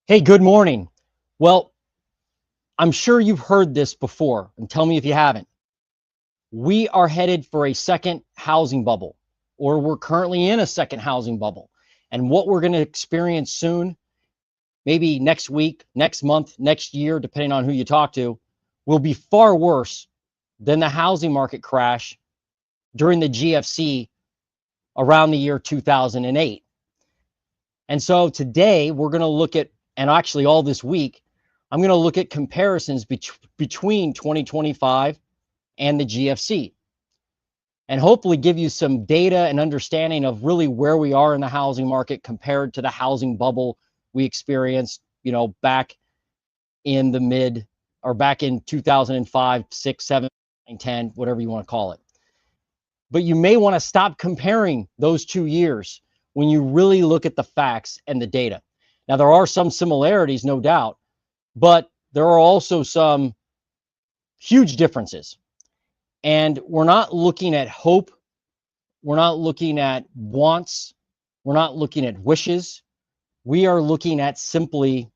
Hey, good morning. Well, I'm sure you've heard this before, and tell me if you haven't. We are headed for a second housing bubble, or we're currently in a second housing bubble. And what we're going to experience soon, maybe next week, next month, next year, depending on who you talk to, will be far worse than the housing market crash during the GFC around the year 2008. And so today we're going to look at, and actually all this week, I'm going to look at comparisons between 2025 and the GFC, and hopefully give you some data and understanding of really where we are in the housing market compared to the housing bubble we experienced, back in the back in 2005, 6, 7, 9, 10, whatever you want to call it. But you may want to stop comparing those 2 years when you really look at the facts and the data. Now, there are some similarities, no doubt, but there are also some huge differences. And we're not looking at hope. We're not looking at wants. We're not looking at wishes. We are looking at simply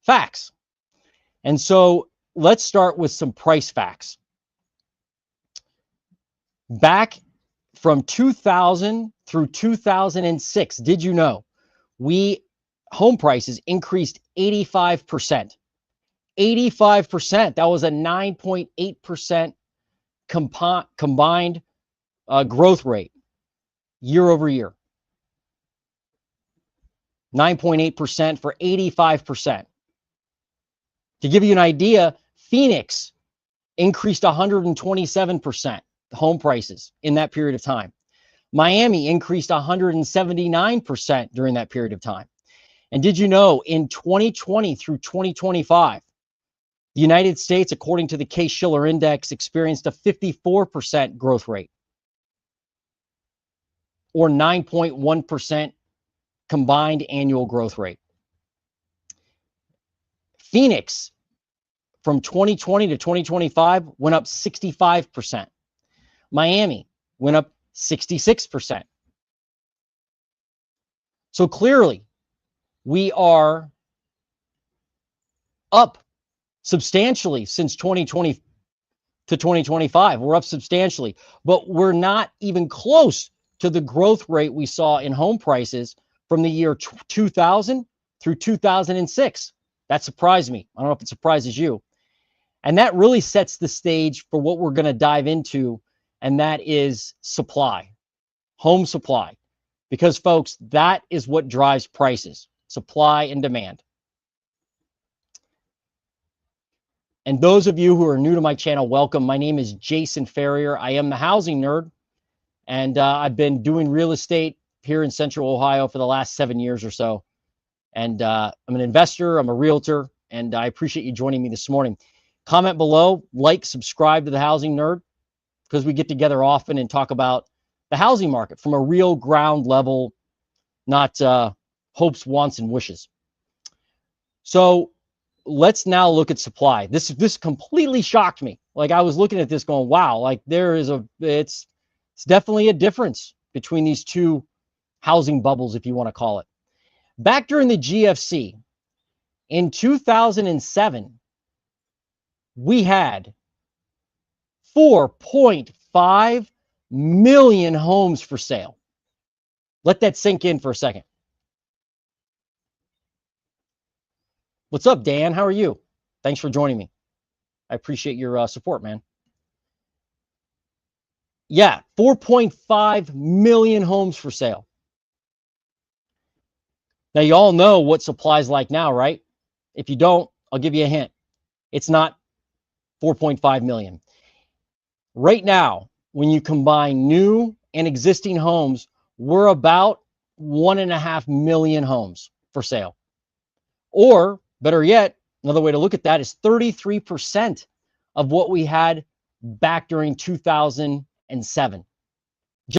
facts. And so let's start with some price facts. Back from 2000 through 2006, did you know home prices increased 85%? 85%. That was a 9.8% combined growth rate year over year. 9.8% for 85%. To give you an idea, Phoenix increased 127% home prices in that period of time. Miami increased 179% during that period of time. And did you know in 2020 through 2025, the United States, according to the Case-Shiller Index, experienced a 54% growth rate, or 9.1% combined annual growth rate. Phoenix, from 2020 to 2025, went up 65%. Miami went up 66%. So clearly, we are up substantially since 2020 to 2025. We're up substantially, but we're not even close to the growth rate we saw in home prices from the year 2000 through 2006. That surprised me. I don't know if it surprises you. And that really sets the stage for what we're going to dive into, and that is supply, home supply. Because, folks, that is what drives prices, supply and demand. And those of you who are new to my channel, welcome. My name is Jason Ferrier. I am the housing nerd, and I've been doing real estate here in Central Ohio for the last 7 years or so. And I'm an investor, I'm a realtor, and I appreciate you joining me this morning. Comment below, like, subscribe to the Housing Nerd, because we get together often and talk about the housing market from a real ground level, not hopes, wants, and wishes. So let's now look at supply. This completely shocked me. Like, I was looking at this going, wow, like it's definitely a difference between these two housing bubbles, if you want to call it. Back during the GFC in 2007, we had 4.5 million homes for sale. Let that sink in for a second. What's up, Dan? How are you? Thanks for joining me. I appreciate your support, man. Yeah, 4.5 million homes for sale. Now, you all know what supply's like now, right? If you don't, I'll give you a hint. It's not 4.5 million. Right now, when you combine new and existing homes, we're about 1.5 million homes for sale. Or, better yet, another way to look at that is 33% of what we had back during 2007.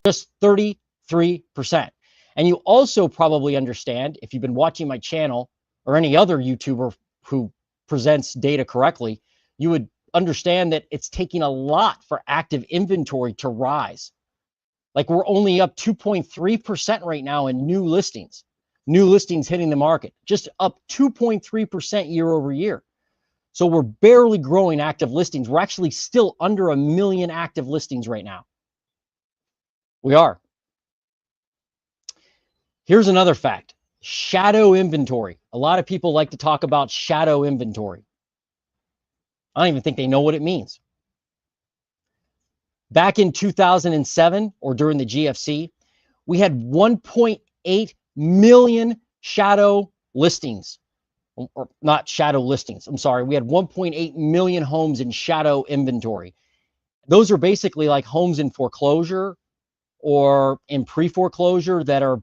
Just 33%. And you also probably understand, if you've been watching my channel or any other YouTuber who presents data correctly, you would understand that it's taking a lot for active inventory to rise. Like, we're only up 2.3% right now in new listings. new listings hitting the market, just up 2.3% year over year. So we're barely growing active listings. We're actually still under 1 million active listings right now. We are. Here's another fact. Shadow inventory. A lot of people like to talk about shadow inventory. I don't even think they know what it means. Back in 2007 or during the GFC, we had 1.8 million shadow listings. Or not shadow listings. I'm sorry. We had 1.8 million homes in shadow inventory. Those are basically like homes in foreclosure or in pre-foreclosure that are,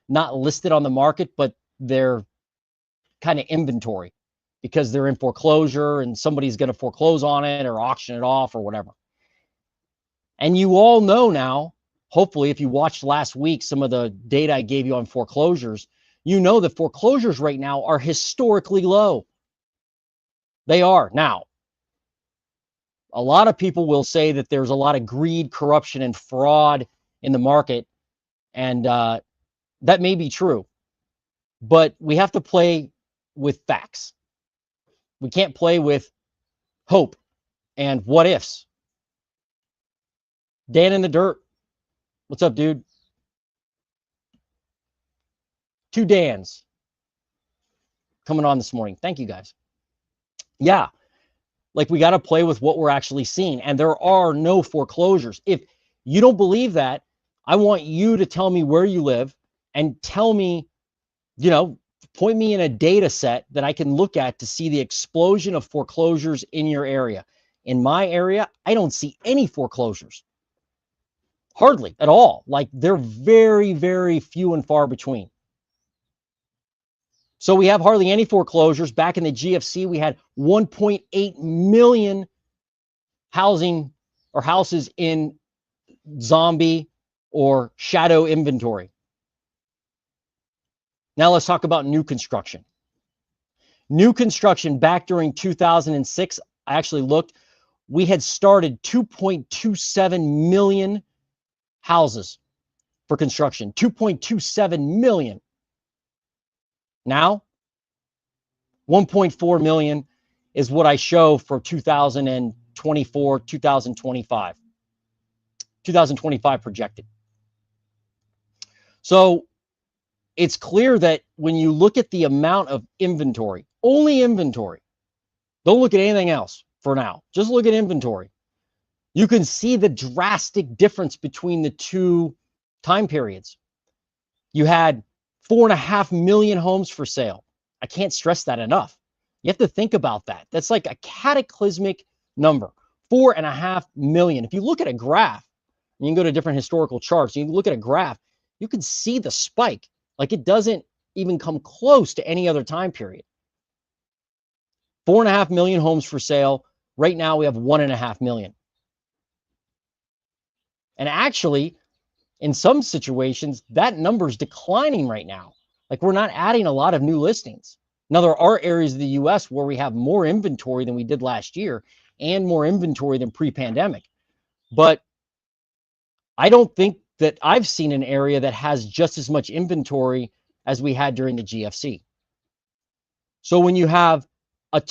not listed on the market, but they're kind of inventory because they're in foreclosure and somebody's going to foreclose on it or auction it off or whatever. And you all know now, hopefully, if you watched last week, some of the data I gave you on foreclosures, you know that foreclosures right now are historically low. They are now. A lot of people will say that there's a lot of greed, corruption, and fraud in the market. And that may be true. But we have to play with facts. We can't play with hope and what ifs. Dan in the dirt. What's up, dude? 2 Dans coming on this morning. Thank you, guys. Yeah, like we got to play with what we're actually seeing. And there are no foreclosures. If you don't believe that, I want you to tell me where you live and tell me, point me in a data set that I can look at to see the explosion of foreclosures in your area. In my area, I don't see any foreclosures. Hardly at all. Like they're very, very few and far between. So we have hardly any foreclosures. Back in the GFC, we had 1.8 million houses in zombie or shadow inventory. Now let's talk about new construction. New construction back during 2006, I actually looked, we had started 2.27 million houses for construction, 2.27 million. Now, 1.4 million is what I show for 2024, 2025. 2025 projected. So it's clear that when you look at the amount of inventory, only inventory, don't look at anything else for now, just look at inventory. You can see the drastic difference between the two time periods. You had 4.5 million homes for sale. I can't stress that enough. You have to think about that. That's like a cataclysmic number, 4.5 million. If you look at a graph, you can go to different historical charts, you can look at a graph, you can see the spike. Like it doesn't even come close to any other time period. 4.5 million homes for sale. Right now we have 1.5 million. And actually, in some situations, that number is declining right now. Like we're not adding a lot of new listings. Now, there are areas of the US where we have more inventory than we did last year and more inventory than pre-pandemic. But I don't think that I've seen an area that has just as much inventory as we had during the GFC. So when you have a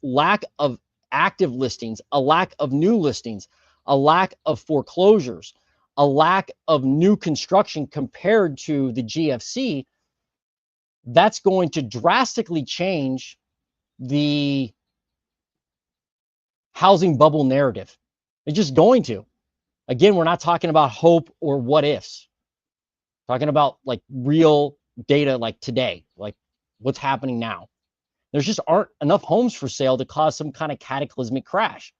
lack of active listings, a lack of new listings, a lack of foreclosures, a lack of new construction compared to the GFC, that's going to drastically change the housing bubble narrative. It's just going to. Again, we're not talking about hope or what ifs. We're talking about like real data like today, like what's happening now. There's just aren't enough homes for sale to cause some kind of cataclysmic crash.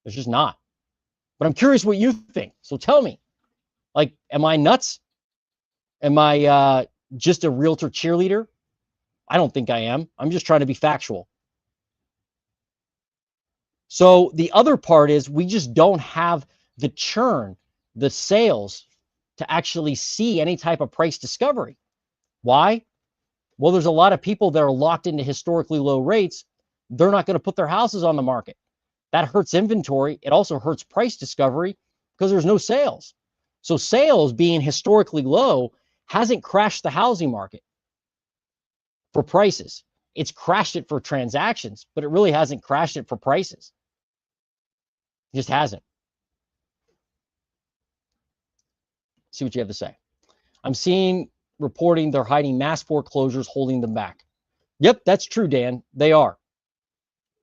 There's just not. But I'm curious what you think. So tell me, like, am I nuts? Am I just a realtor cheerleader? I don't think I am. I'm just trying to be factual. So the other part is we just don't have the churn, the sales to actually see any type of price discovery. Why? Well, there's a lot of people that are locked into historically low rates. They're not going to put their houses on the market. That hurts inventory. It also hurts price discovery because there's no sales. So sales being historically low hasn't crashed the housing market for prices. It's crashed it for transactions, but it really hasn't crashed it for prices. It just hasn't. See what you have to say. I'm seeing reporting they're hiding mass foreclosures, holding them back. Yep, that's true, Dan. They are.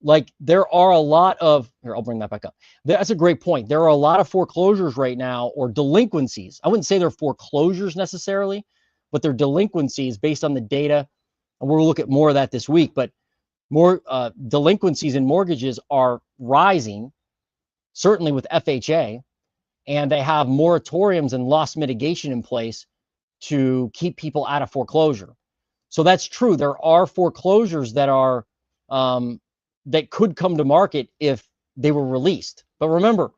Like, there are a lot of, here, I'll bring that back up. That's a great point. There are a lot of foreclosures right now, or delinquencies. I wouldn't say they're foreclosures necessarily, but they're delinquencies based on the data. And we'll look at more of that this week. But more delinquencies in mortgages are rising, certainly with FHA, and they have moratoriums and loss mitigation in place to keep people out of foreclosure. So that's true. There are foreclosures that are that could come to market if they were released. But remember,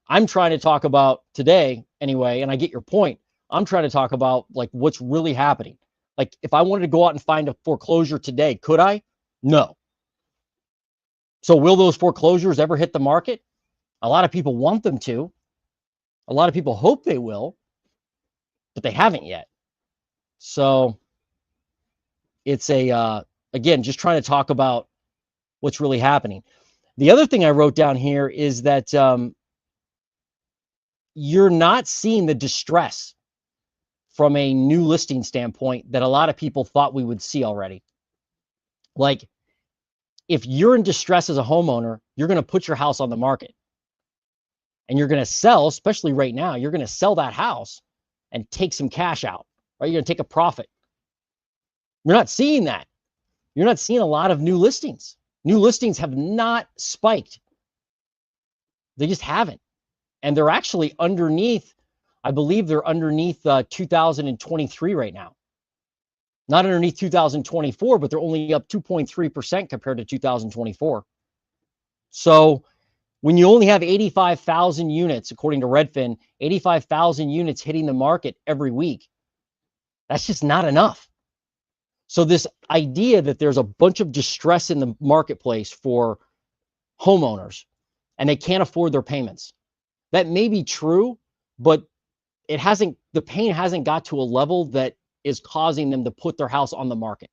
I'm trying to talk about today anyway, and I get your point. I'm trying to talk about like what's really happening. Like, if I wanted to go out and find a foreclosure today, could I? No. So will those foreclosures ever hit the market? A lot of people want them to. A lot of people hope they will, but they haven't yet. So it's again, just trying to talk about what's really happening. The other thing I wrote down here is that you're not seeing the distress from a new listing standpoint that a lot of people thought we would see already. Like, if you're in distress as a homeowner, you're going to put your house on the market and you're going to sell, especially right now, you're going to sell that house and take some cash out, right? You're going to take a profit. You're not seeing that. You're not seeing a lot of new listings. New listings have not spiked. They just haven't. And they're actually underneath, I believe they're underneath 2023 right now. Not underneath 2024, but they're only up 2.3% compared to 2024. So when you only have 85,000 units, according to Redfin, 85,000 units hitting the market every week, that's just not enough. So this idea that there's a bunch of distress in the marketplace for homeowners and they can't afford their payments, that may be true, but it hasn't, the pain hasn't got to a level that is causing them to put their house on the market.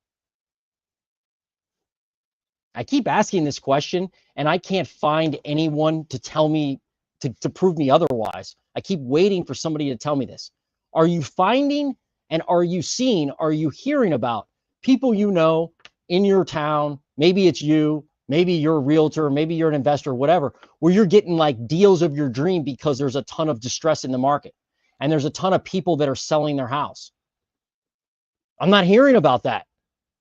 I keep asking this question and I can't find anyone to tell me, to prove me otherwise. I keep waiting for somebody to tell me this. Are you finding and are you seeing, are you hearing about people you know in your town? Maybe it's you, maybe you're a realtor, maybe you're an investor, whatever, where you're getting like deals of your dream because there's a ton of distress in the market and there's a ton of people that are selling their house. I'm not hearing about that.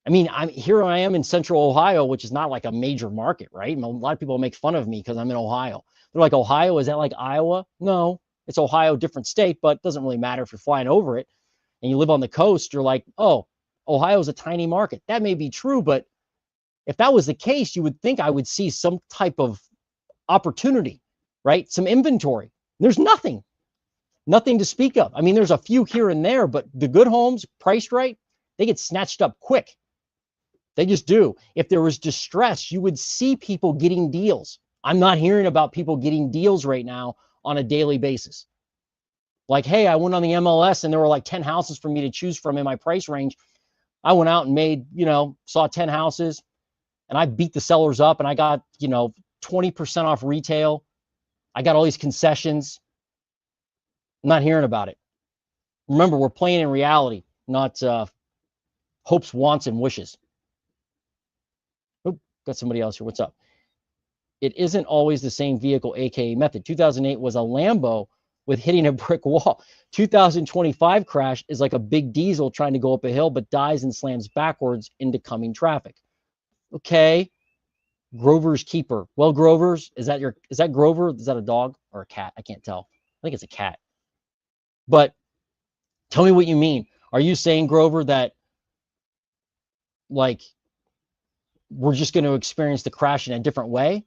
I mean, here I am in central Ohio, which is not like a major market, right? A lot of people make fun of me because I'm in Ohio. They're like, Ohio, is that like Iowa? No, it's Ohio, different state, but it doesn't really matter if you're flying over it and you live on the coast. You're like, oh, Ohio's a tiny market. That may be true, but if that was the case, you would think I would see some type of opportunity, right? Some inventory. There's nothing to speak of. I mean, there's a few here and there, but the good homes priced right, they get snatched up quick. They just do. If there was distress, you would see people getting deals. I'm not hearing about people getting deals right now on a daily basis. Like, hey, I went on the MLS and there were like 10 houses for me to choose from in my price range. I went out and made, saw 10 houses and I beat the sellers up and I got, 20% off retail. I got all these concessions. I'm not hearing about it. Remember, we're playing in reality, not hopes, wants, and wishes. Got somebody else here. What's up? It isn't always the same vehicle, aka method. 2008 was a Lambo with hitting a brick wall. 2025 crash is like a big diesel trying to go up a hill, but dies and slams backwards into coming traffic. Okay. Grover's Keeper. Well, Grover's, is that Grover? Is that a dog or a cat? I can't tell. I think it's a cat. But tell me what you mean. Are you saying, Grover, that like we're just going to experience the crash in a different way?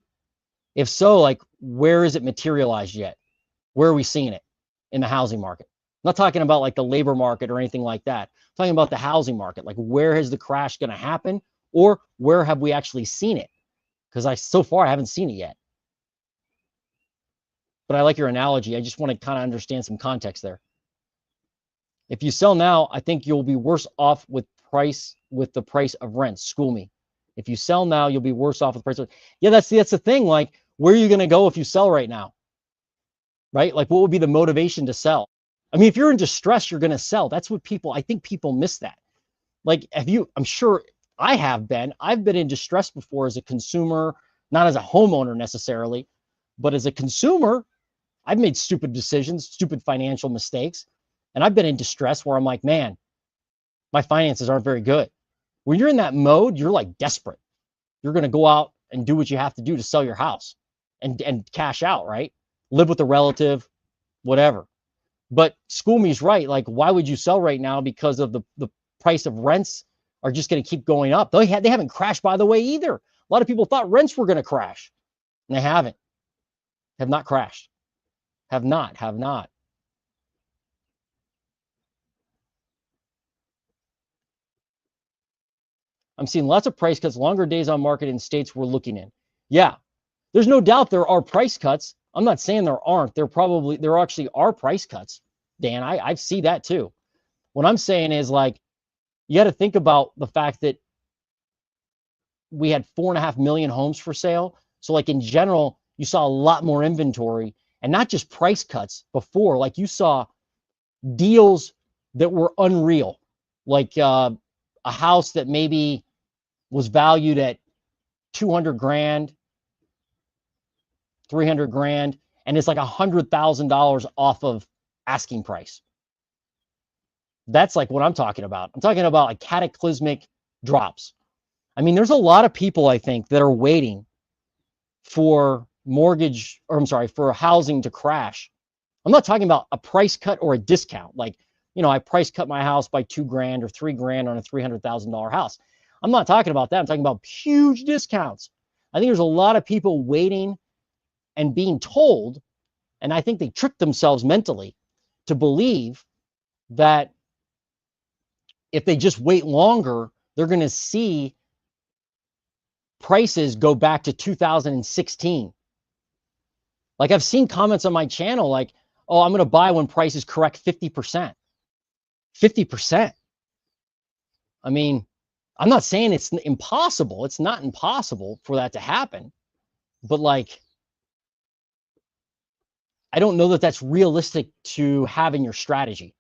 If so, like, where is it materialized yet? Where are we seeing it in the housing market? I'm not talking about like the labor market or anything like that. I'm talking about the housing market. Like, where is the crash going to happen, or where have we actually seen it? Because so far I haven't seen it yet. But I like your analogy. I just want to kind of understand some context there. If you sell now, I think you'll be worse off with the price of rent. School me. If you sell now, you'll be worse off with the price of. Yeah, that's the thing. Like, where are you going to go if you sell right now? Right? Like, what would be the motivation to sell? I mean, if you're in distress, you're going to sell. That's what I think people miss that. Like, I'm sure I've been in distress before as a consumer, not as a homeowner necessarily, but as a consumer, I've made stupid decisions, stupid financial mistakes. And I've been in distress where I'm like, man, my finances aren't very good. When you're in that mode, you're like desperate. You're going to go out and do what you have to do to sell your house and cash out, right? Live with a relative, whatever. But school me's right. Like, why would you sell right now? Because of the price of rents are just going to keep going up. They haven't crashed, by the way, either. A lot of people thought rents were going to crash, and they haven't. Have not crashed. Have not. I'm seeing lots of price cuts, longer days on market in states we're looking in. Yeah, there's no doubt there are price cuts. I'm not saying there aren't. There actually are price cuts, Dan. I see that too. What I'm saying is, like, you got to think about the fact that we had 4.5 million homes for sale. So, like, in general, you saw a lot more inventory, and not just price cuts before. Like, you saw deals that were unreal, like a house that maybe was valued at 200 grand, 300 grand, and it's like $100,000 off of asking price. That's like what I'm talking about. I'm talking about like cataclysmic drops. I mean, there's a lot of people, I think, that are waiting for for housing to crash. I'm not talking about a price cut or a discount. Like, I price cut my house by 2 grand or 3 grand on a $300,000 house. I'm not talking about that. I'm talking about huge discounts. I think there's a lot of people waiting and being told, and I think they trick themselves mentally to believe that if they just wait longer, they're going to see prices go back to 2016. Like, I've seen comments on my channel like, oh, I'm going to buy when prices correct 50%. 50%. I mean, I'm not saying it's impossible. It's not impossible for that to happen. But, like, I don't know that that's realistic to have in your strategy,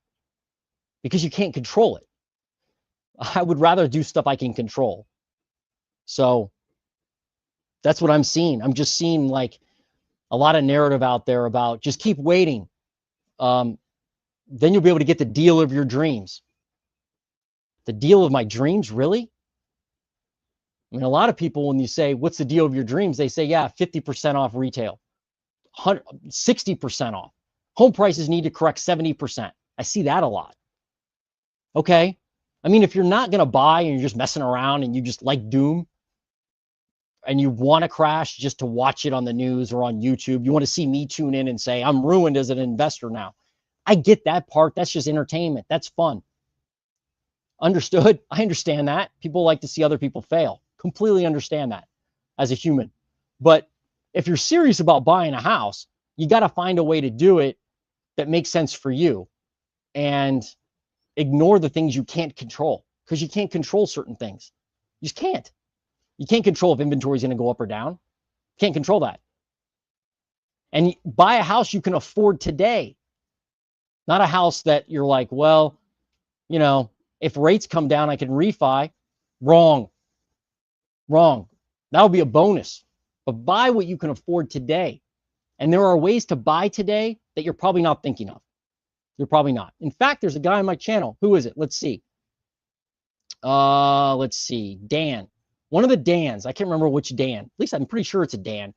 because you can't control it. I would rather do stuff I can control. So that's what I'm seeing. I'm just seeing, like, a lot of narrative out there about just keep waiting. Then you'll be able to get the deal of your dreams. The deal of my dreams, really? I mean, a lot of people, when you say, what's the deal of your dreams? They say, yeah, 50% off retail, 60% off. Home prices need to correct 70%. I see that a lot. Okay. I mean, if you're not going to buy and you're just messing around and you just like doom and you want to crash just to watch it on the news or on YouTube, you want to see me tune in and say, I'm ruined as an investor now. I get that part. That's just entertainment. That's fun. Understood. I understand that. People like to see other people fail. Completely understand that as a human. But if you're serious about buying a house, you got to find a way to do it that makes sense for you, and ignore the things you can't control, because you can't control certain things. You just can't. You can't control if inventory is going to go up or down. Can't control that. And buy a house you can afford today, not a house that you're like, well, if rates come down, I can refi. Wrong. That would be a bonus. But buy what you can afford today. And there are ways to buy today that you're probably not thinking of. You're probably not. In fact, there's a guy on my channel. Who is it? Let's see. Dan. One of the Dans. I can't remember which Dan. At least I'm pretty sure it's a Dan.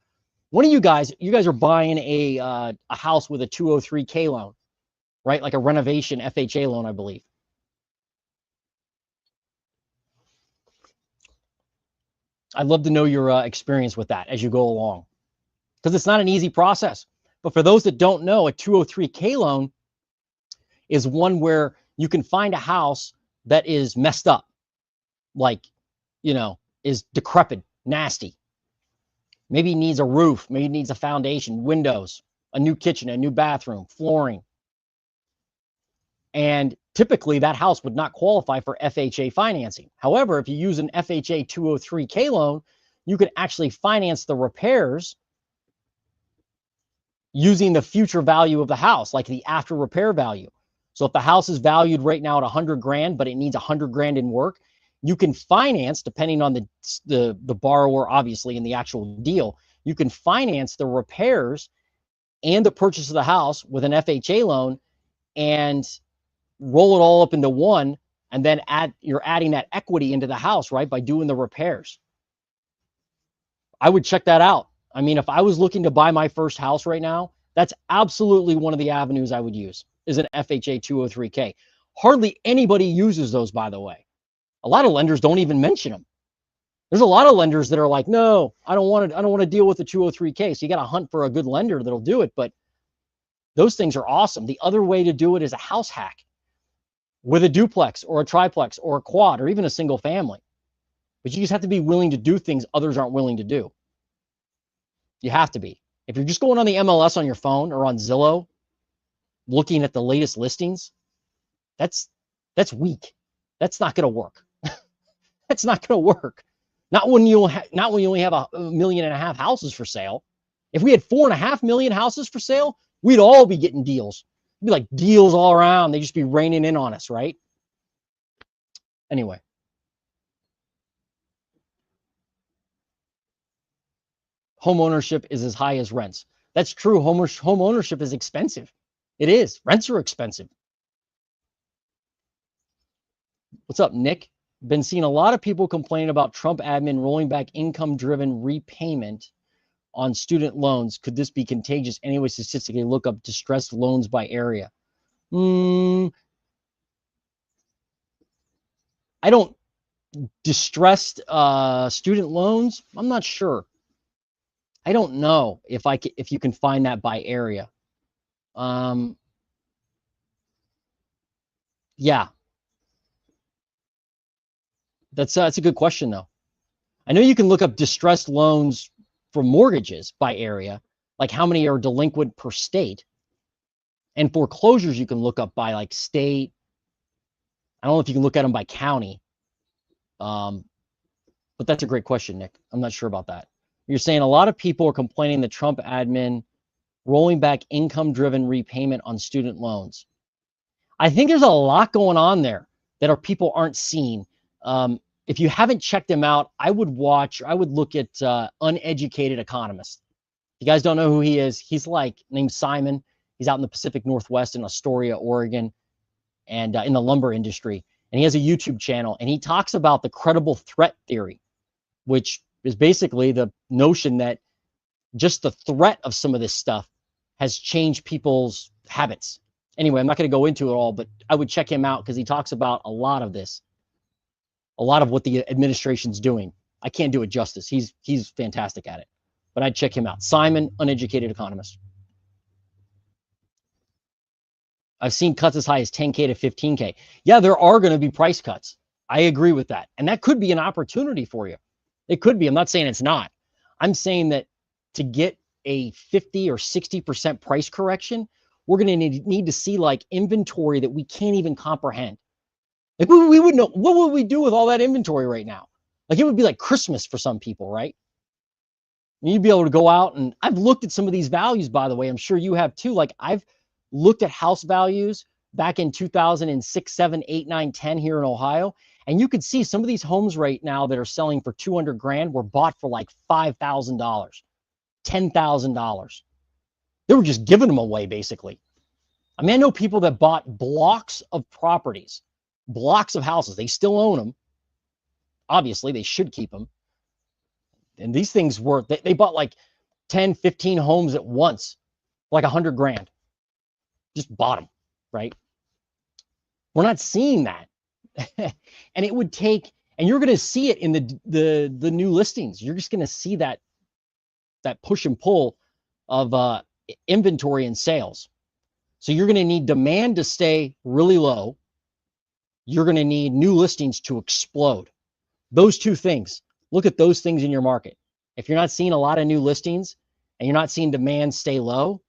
One of you guys are buying a house with a 203K loan, right? Like a renovation FHA loan, I believe. I'd love to know your experience with that as you go along, because it's not an easy process. But for those that don't know, a 203K loan is one where you can find a house that is messed up, like, is decrepit, nasty. Maybe it needs a roof, maybe it needs a foundation, windows, a new kitchen, a new bathroom, flooring. And typically that house would not qualify for FHA financing. However, if you use an FHA 203K loan, you can actually finance the repairs using the future value of the house, like the after repair value. So if the house is valued right now at 100 grand, but it needs 100 grand in work, you can finance, depending on the borrower, obviously, in the actual deal, you can finance the repairs and the purchase of the house with an FHA loan and roll it all up into one, and then you're adding that equity into the house, right, by doing the repairs. I would check that out. I mean, if I was looking to buy my first house right now, that's absolutely one of the avenues I would use, is an FHA 203K. Hardly anybody uses those, by the way. A lot of lenders don't even mention them. There's a lot of lenders that are like, no, I don't want to deal with the 203K. So you got to hunt for a good lender that'll do it. But those things are awesome. The other way to do it is a house hack with a duplex or a triplex or a quad or even a single family. But you just have to be willing to do things others aren't willing to do. You have to be. If you're just going on the MLS on your phone or on Zillow, looking at the latest listings, that's weak. That's not going to work. That's not going to work. Not when you only have 1.5 million houses for sale. If we had 4.5 million houses for sale, we'd all be getting deals. It'd be like deals all around. They'd just be raining in on us, right? Anyway. Home ownership is as high as rents. That's true. Home ownership is expensive. It is. Rents are expensive. What's up, Nick? Been seeing a lot of people complain about Trump admin rolling back income-driven repayment on student loans. Could this be contagious? Anyway, statistically, look up distressed loans by area. I don't distressed student loans. I'm not sure. I don't know if you can find that by area. Yeah. That's a good question, though. I know you can look up distressed loans for mortgages by area, like how many are delinquent per state. And foreclosures you can look up by like state. I don't know if you can look at them by county. But that's a great question, Nick. I'm not sure about that. You're saying a lot of people are complaining the Trump admin rolling back income-driven repayment on student loans. I think there's a lot going on there that people aren't seeing. If you haven't checked him out, I would look at Uneducated Economist. If you guys don't know who he is, he's named Simon. He's out in the Pacific Northwest in Astoria, Oregon, and in the lumber industry. And he has a YouTube channel, and he talks about the credible threat theory, which is basically the notion that just the threat of some of this stuff has changed people's habits. Anyway, I'm not going to go into it all, but I would check him out because he talks about a lot of this, a lot of what the administration's doing. I can't do it justice. He's fantastic at it, but I'd check him out. Simon, Uneducated Economist. I've seen cuts as high as 10K to 15K. Yeah, there are going to be price cuts. I agree with that. And that could be an opportunity for you. It could be. I'm not saying it's not. I'm saying that to get a 50 or 60% price correction, we're going to need to see like inventory that we can't even comprehend. Like we would know, what would we do with all that inventory right now? Like it would be like Christmas for some people, right? And you'd be able to go out, and I've looked at some of these values, by the way. I'm sure you have too. Like I've looked at house values back in 2006, 7, 8, 9, 10 here in Ohio. And you could see some of these homes right now that are selling for 200 grand were bought for like $5,000, $10,000. They were just giving them away, basically. I mean, I know people that bought blocks of properties, blocks of houses. They still own them. Obviously, they should keep them. And these things were, they bought like 10, 15 homes at once, like 100 grand. Just bought them, right? We're not seeing that. And it would take, and you're going to see it in the new listings. You're just going to see that push and pull of inventory and sales. So you're going to need demand to stay really low. You're going to need new listings to explode. Those two things. Look at those things in your market. If you're not seeing a lot of new listings and you're not seeing demand stay low,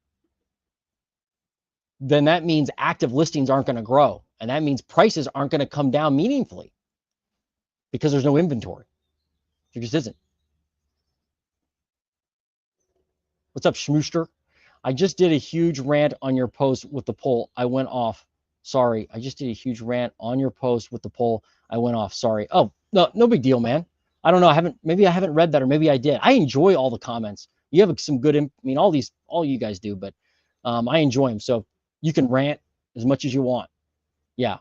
then that means active listings aren't going to grow. And that means prices aren't going to come down meaningfully because there's no inventory. There just isn't. What's up, Schmooster? I just did a huge rant on your post with the poll. I went off. Sorry. I just did a huge rant on your post with the poll. I went off. Sorry. Oh, no, no big deal, man. I don't know. Maybe I haven't read that, or maybe I did. I enjoy all the comments. You have some good, I mean, all you guys do, but I enjoy them. So you can rant as much as you want. Yeah.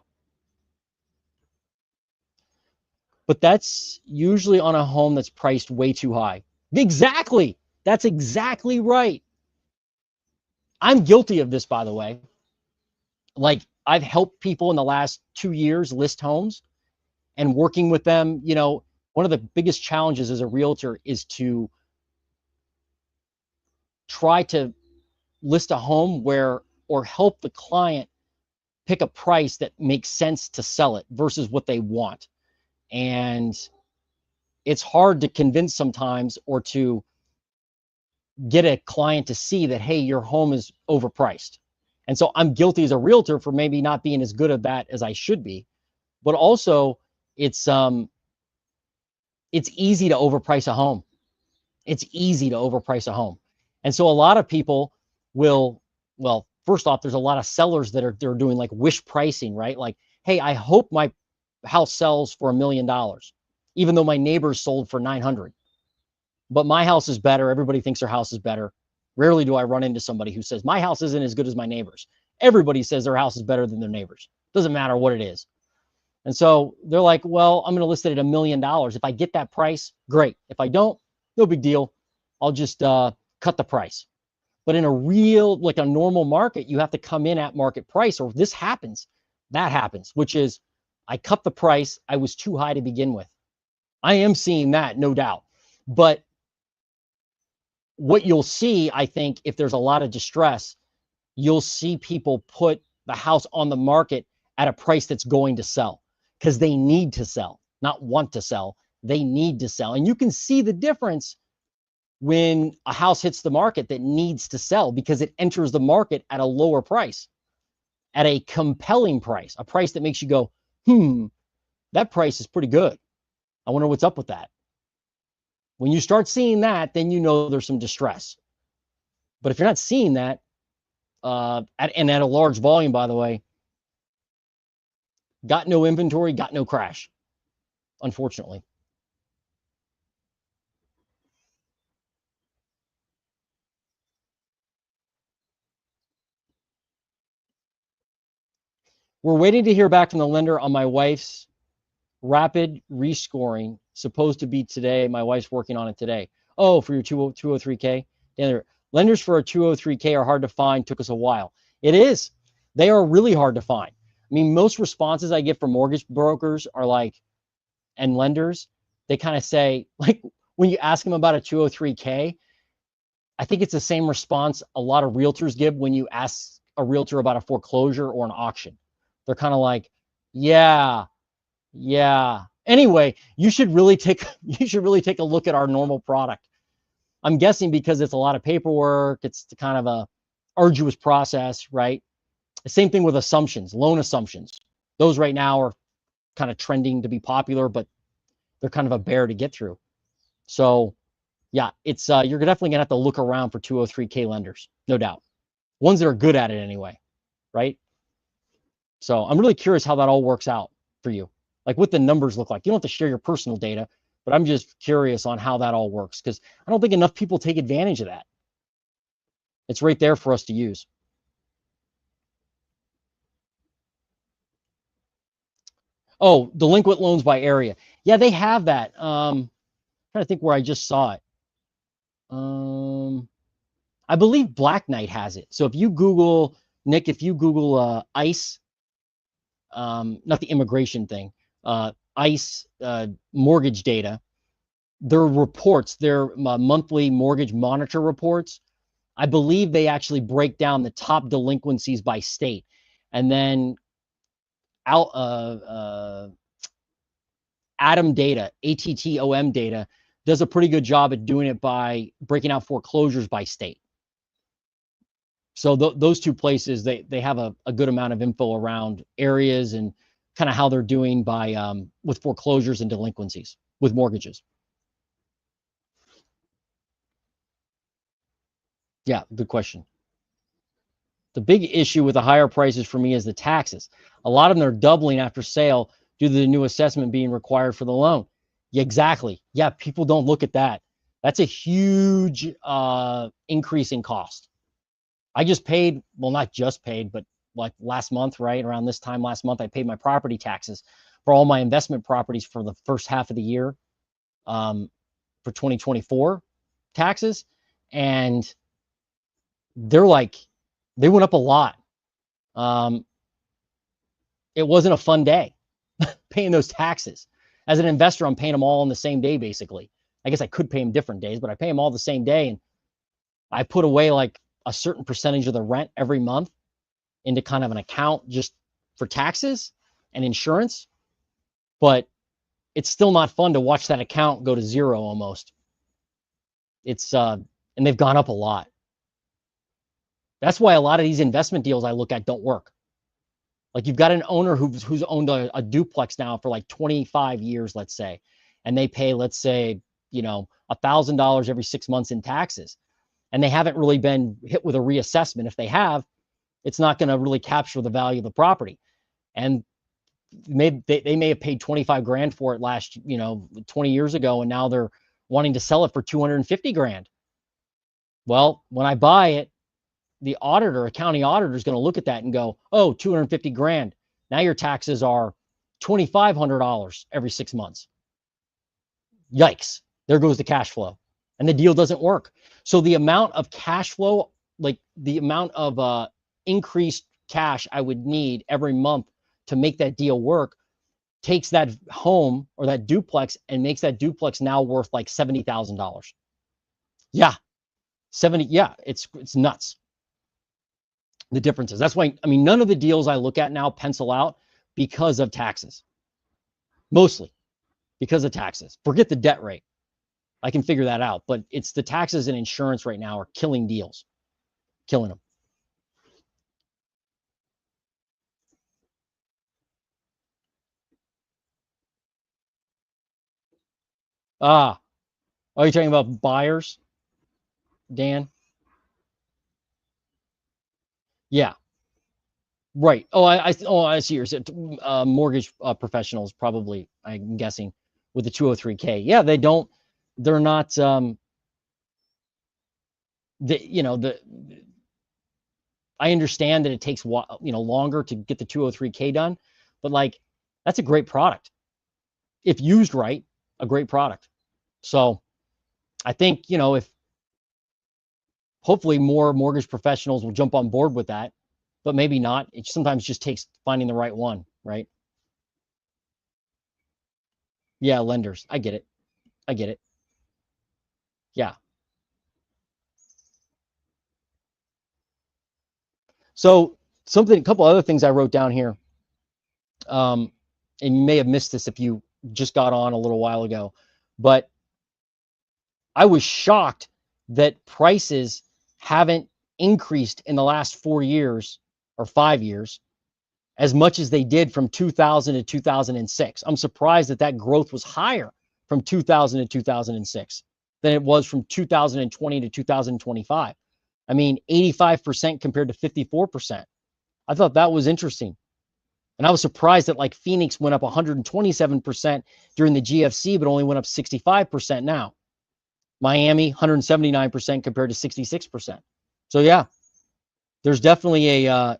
But that's usually on a home that's priced way too high. Exactly. That's exactly right. I'm guilty of this, by the way. Like, I've helped people in the last 2 years list homes, and working with them, you know, one of the biggest challenges as a realtor is to try to list a home where, or help the client pick a price that makes sense to sell it versus what they want. And it's hard to convince sometimes, or to get a client to see that, hey, your home is overpriced. And so I'm guilty as a realtor for maybe not being as good at that as I should be. But also, it's easy to overprice a home. It's easy to overprice a home. And so a lot of people will, well, first off, there's a lot of sellers that are doing like wish pricing, right? Like, hey, I hope my house sells for $1 million, even though my neighbors sold for 900. But my house is better. Everybody thinks their house is better. Rarely do I run into somebody who says my house isn't as good as my neighbors. Everybody says their house is better than their neighbors. Doesn't matter what it is. And so they're like, well, I'm going to list it at $1 million. If I get that price, great. If I don't, no big deal. I'll just cut the price. But in a real, like a normal market, you have to come in at market price, or if this happens, that happens, which is I cut the price. I was too high to begin with. I am seeing that, no doubt. But what you'll see, I think, if there's a lot of distress, you'll see people put the house on the market at a price that's going to sell, because they need to sell, not want to sell. They need to sell. And you can see the difference when a house hits the market that needs to sell, because it enters the market at a lower price, at a compelling price, a price that makes you go, that price is pretty good. I wonder what's up with that. When you start seeing that, then you know there's some distress. But if you're not seeing that, and at a large volume, by the way, got no inventory, got no crash, unfortunately. We're waiting to hear back from the lender on my wife's rapid rescoring, supposed to be today. My wife's working on it today. Oh, for your 203K? Lenders for a 203K are hard to find. Took us a while. It is. They are really hard to find. I mean, most responses I get from mortgage brokers are like, and lenders, they kind of say, like, when you ask them about a 203K, I think it's the same response a lot of realtors give when you ask a realtor about a foreclosure or an auction. They're kind of like, yeah. Anyway, you should really take a look at our normal product. I'm guessing because it's a lot of paperwork, it's kind of a arduous process, right? The same thing with assumptions, loan assumptions. Those right now are kind of trending to be popular, but they're kind of a bear to get through. So yeah, it's you're definitely gonna have to look around for 203K lenders, no doubt. Ones that are good at it anyway, right? So I'm really curious how that all works out for you, like what the numbers look like. You don't have to share your personal data, but I'm just curious on how that all works, because I don't think enough people take advantage of that. It's right there for us to use. Oh, delinquent loans by area. Yeah, they have that. Trying to think where I just saw it. I believe Black Knight has it. So if you Google, Nick, if you Google ICE, not the immigration thing, ICE mortgage data, their reports, their monthly mortgage monitor reports, I believe they actually break down the top delinquencies by state. And then Atom data, ATTOM data, does a pretty good job at doing it by breaking out foreclosures by state. So those two places, they have a good amount of info around areas and kind of how they're doing by with foreclosures and delinquencies with mortgages. Yeah, good question. The big issue with the higher prices for me is the taxes. A lot of them are doubling after sale due to the new assessment being required for the loan. Yeah, exactly. Yeah, people don't look at that. That's a huge increase in cost. I just paid, well, not just paid, but like last month, right around this time last month, I paid my property taxes for all my investment properties for the first half of the year um, for 2024 taxes. And they're like, they went up a lot. Um, it wasn't a fun day paying those taxes. As an investor, I'm paying them all on the same day, basically. I guess I could pay them different days, but I pay them all the same day. And I put away like a certain percentage of the rent every month into kind of an account just for taxes and insurance. But it's still not fun to watch that account go to zero almost. It's and they've gone up a lot. That's why a lot of these investment deals I look at don't work. Like you've got an owner who's owned a duplex now for like 25 years, let's say, and they pay, let's say, $1,000 every 6 months in taxes, and they haven't really been hit with a reassessment. If they have, it's not going to really capture the value of the property. And they may have paid 25 grand for it 20 years ago, and now they're wanting to sell it for 250 grand. Well, when I buy it, the auditor, a county auditor, is going to look at that and go, oh, 250 grand. Now your taxes are $2,500 every 6 months. Yikes. There goes the cash flow. And the deal doesn't work. So the amount of cash flow, like the amount of increased cash I would need every month to make that deal work, takes that home or that duplex and makes that duplex now worth like $70,000. Yeah. 70. Yeah. It's nuts. The differences. That's why, I mean, none of the deals I look at now pencil out because of taxes. Mostly because of taxes. Forget the debt rate. I can figure that out. But it's the taxes and insurance right now are killing deals. Killing them. Ah, are you talking about buyers, Dan? Yeah. Right. I see. You're saying mortgage professionals probably. I'm guessing with the 203k. Yeah, they don't. They're not. The I understand that it takes longer to get the 203k done, but like that's a great product if used right. A great product. So I think if hopefully more mortgage professionals will jump on board with that, but maybe not. It sometimes just takes finding the right one, right? Yeah, lenders. I get it. I get it. Yeah. So a couple other things I wrote down here, um, and you may have missed this if you just got on a little while ago, but I was shocked that prices haven't increased in the last 4 years or 5 years as much as they did from 2000 to 2006. I'm surprised that growth was higher from 2000 to 2006 than it was from 2020 to 2025. I mean, 85% compared to 54%. I thought that was interesting. And I was surprised that like Phoenix went up 127% during the GFC, but only went up 65% now. Miami, 179% compared to 66%. So yeah, there's definitely I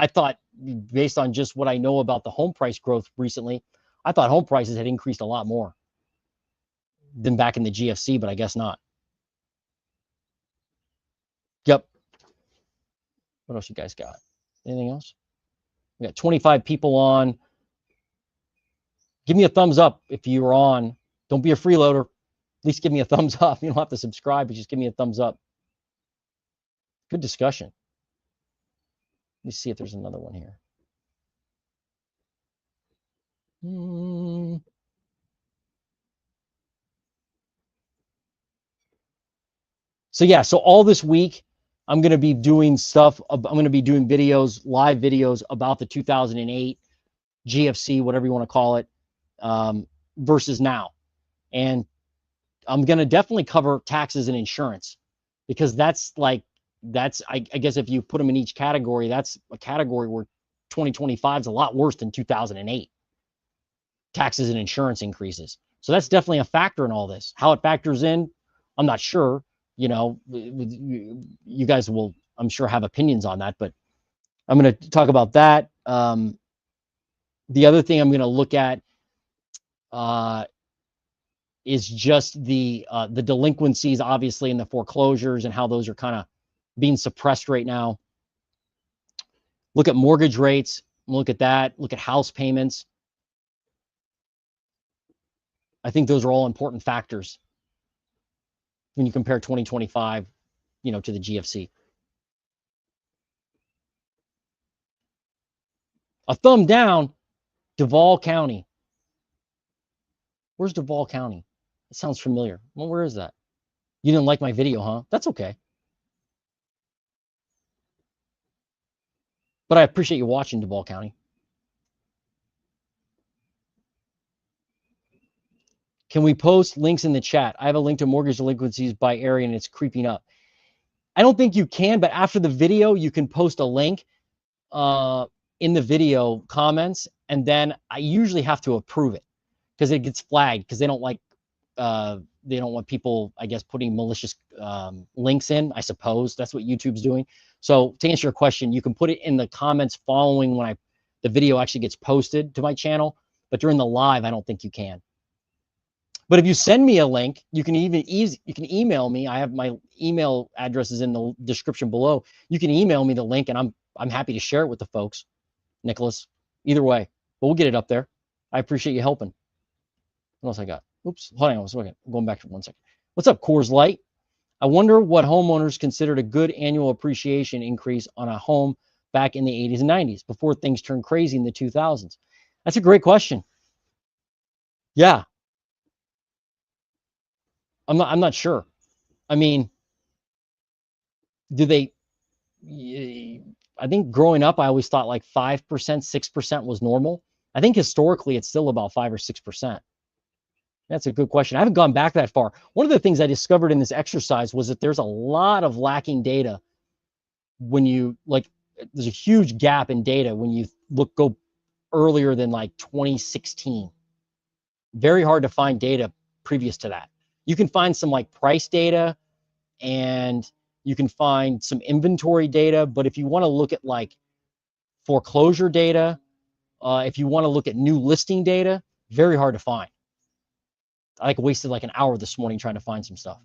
thought based on just what I know about the home price growth recently, I thought home prices had increased a lot more than back in the GFC, but I guess not. Yep. What else you guys got? Anything else? We got 25 people on. Give me a thumbs up if you're on. Don't be a freeloader. At least give me a thumbs up. You don't have to subscribe, but just give me a thumbs up. Good discussion. Let me see if there's another one here. So yeah, so all this week, I'm going to be doing stuff. I'm going to be doing videos, live videos about the 2008 GFC, whatever you want to call it, versus now. And I'm going to definitely cover taxes and insurance, because that's like, I guess if you put them in each category, that's a category where 2025 is a lot worse than 2008. Taxes and insurance increases. So that's definitely a factor in all this. How it factors in, I'm not sure. You know, you guys will, I'm sure, have opinions on that, but I'm going to talk about that. The other thing I'm going to look at is just the delinquencies, obviously, and the foreclosures and how those are kind of being suppressed right now. Look at mortgage rates. Look at that. Look at house payments. I think those are all important factors when you compare 2025, you know, to the GFC. A thumb down, Duval County. Where's Duval County? It sounds familiar. Well, where is that? You didn't like my video, huh? That's okay. But I appreciate you watching, Duval County. Can we post links in the chat? I have a link to mortgage delinquencies by area, and it's creeping up. I don't think you can, but after the video, you can post a link in the video comments, and then I usually have to approve it because it gets flagged, because they don't want people, I guess, putting malicious links in. I suppose that's what YouTube's doing. So to answer your question, you can put it in the comments following when the video actually gets posted to my channel, but during the live, I don't think you can. But if you send me a link, you can email me. I have my email addresses in the description below. You can email me the link, and I'm happy to share it with the folks, Nicholas. Either way, but we'll get it up there. I appreciate you helping. What else I got? Oops, hold on a second. I'm going back for 1 second. What's up, Coors Light? I wonder what homeowners considered a good annual appreciation increase on a home back in the 80s and 90s before things turned crazy in the 2000s. That's a great question. Yeah. I'm not sure. I mean, do they, I think growing up, I always thought like 5%, 6% was normal. I think historically it's still about 5 or 6%. That's a good question. I haven't gone back that far. One of the things I discovered in this exercise was that there's a lot of lacking data when you there's a huge gap in data when you go earlier than like 2016. Very hard to find data previous to that. You can find some like price data, and you can find some inventory data, but if you want to look at like foreclosure data, if you want to look at new listing data, very hard to find. I wasted like an hour this morning trying to find some stuff.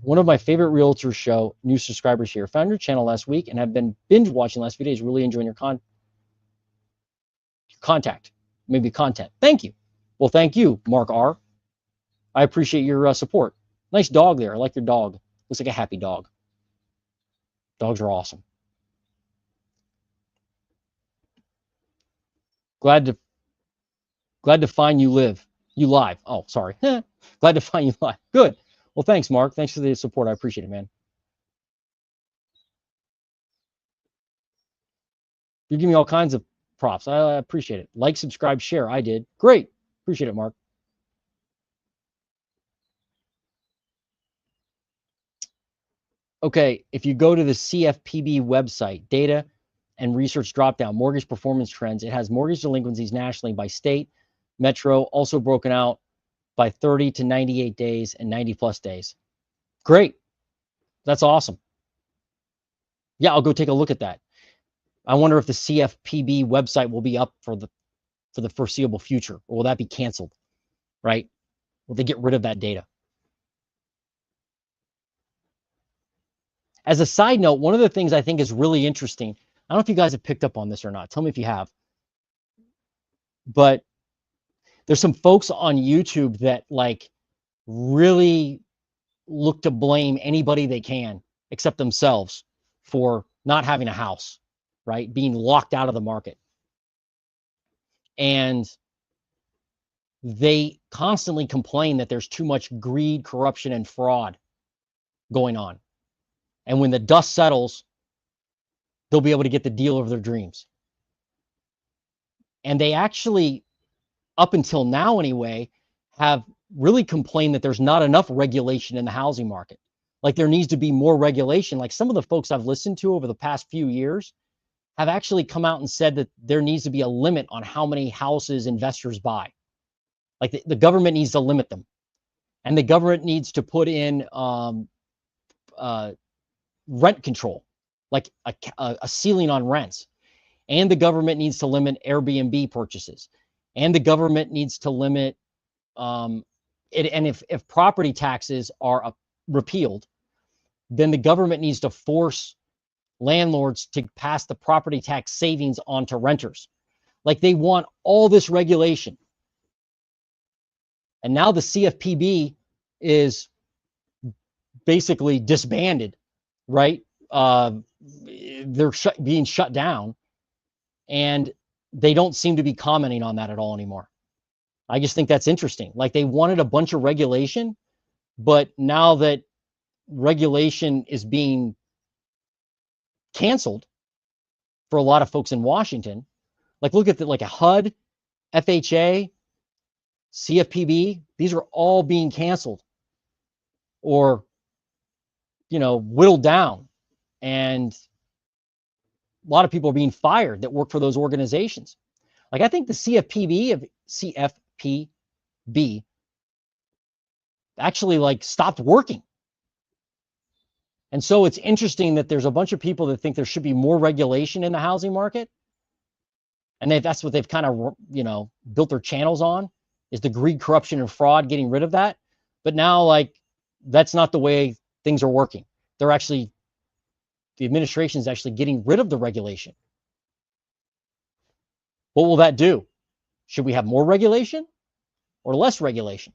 One of my favorite realtors show, new subscribers here, found your channel last week and have been binge watching the last few days. Really enjoying your content. Thank you. Well, thank you, Mark R. I appreciate your support. Nice dog there. I like your dog. Looks like a happy dog. Dogs are awesome. Glad to find you live. Oh, sorry. Glad to find you live. Good. Well, thanks, Mark. Thanks for the support. I appreciate it, man. You're giving me all kinds of props. I appreciate it. Like, subscribe, share. I did. Great. Appreciate it, Mark. Okay, if you go to the CFPB website, data and research dropdown, mortgage performance trends, it has mortgage delinquencies nationally by state, metro, also broken out by 30 to 98 days and 90 plus days. Great. That's awesome. Yeah, I'll go take a look at that. I wonder if the CFPB website will be up for the foreseeable future, or will that be canceled, right? Will they get rid of that data? As a side note, one of the things I think is really interesting, I don't know if you guys have picked up on this or not. Tell me if you have. But there's some folks on YouTube that like really look to blame anybody they can except themselves for not having a house, right? Being locked out of the market. And they constantly complain that there's too much greed, corruption, and fraud going on. And when the dust settles, they'll be able to get the deal of their dreams. And they actually, up until now anyway, have really complained that there's not enough regulation in the housing market. Like there needs to be more regulation. Like some of the folks I've listened to over the past few years have actually come out and said that there needs to be a limit on how many houses investors buy. Like the government needs to limit them. And the government needs to put in rent control, like a ceiling on rents. And the government needs to limit Airbnb purchases. And the government needs to limit it. And if property taxes are repealed, then the government needs to force landlords to pass the property tax savings on to renters. Like they want all this regulation. And now the CFPB is basically disbanded, right? They're being shut down, and they don't seem to be commenting on that at all anymore. I just think that's interesting. Like they wanted a bunch of regulation, but now that regulation is being canceled for a lot of folks in Washington, like look at like a HUD, FHA, CFPB, these are all being canceled or, whittled down. And a lot of people are being fired that work for those organizations. Like I think the CFPB actually like stopped working. And so it's interesting that there's a bunch of people that think there should be more regulation in the housing market. And that's what they've kind of, built their channels on, is the greed, corruption, and fraud, getting rid of that. But now, like, that's not the way things are working. The administration is actually getting rid of the regulation. What will that do? Should we have more regulation or less regulation?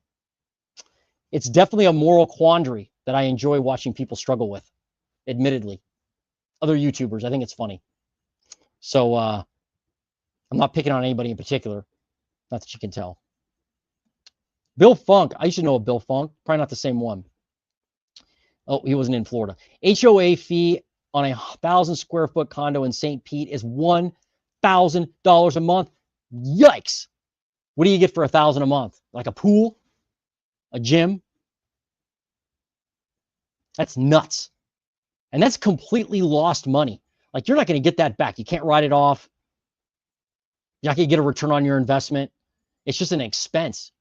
It's definitely a moral quandary that I enjoy watching people struggle with, admittedly. Other YouTubers, I think it's funny. So I'm not picking on anybody in particular. Not that you can tell. Bill Funk. I used to know a Bill Funk. Probably not the same one. Oh, he wasn't in Florida. HOA fee on a 1,000 square foot condo in St. Pete is $1,000 a month. Yikes. What do you get for $1,000 a month? Like a pool? A gym? That's nuts. And that's completely lost money. Like you're not going to get that back. You can't write it off. You're not going to get a return on your investment. It's just an expense.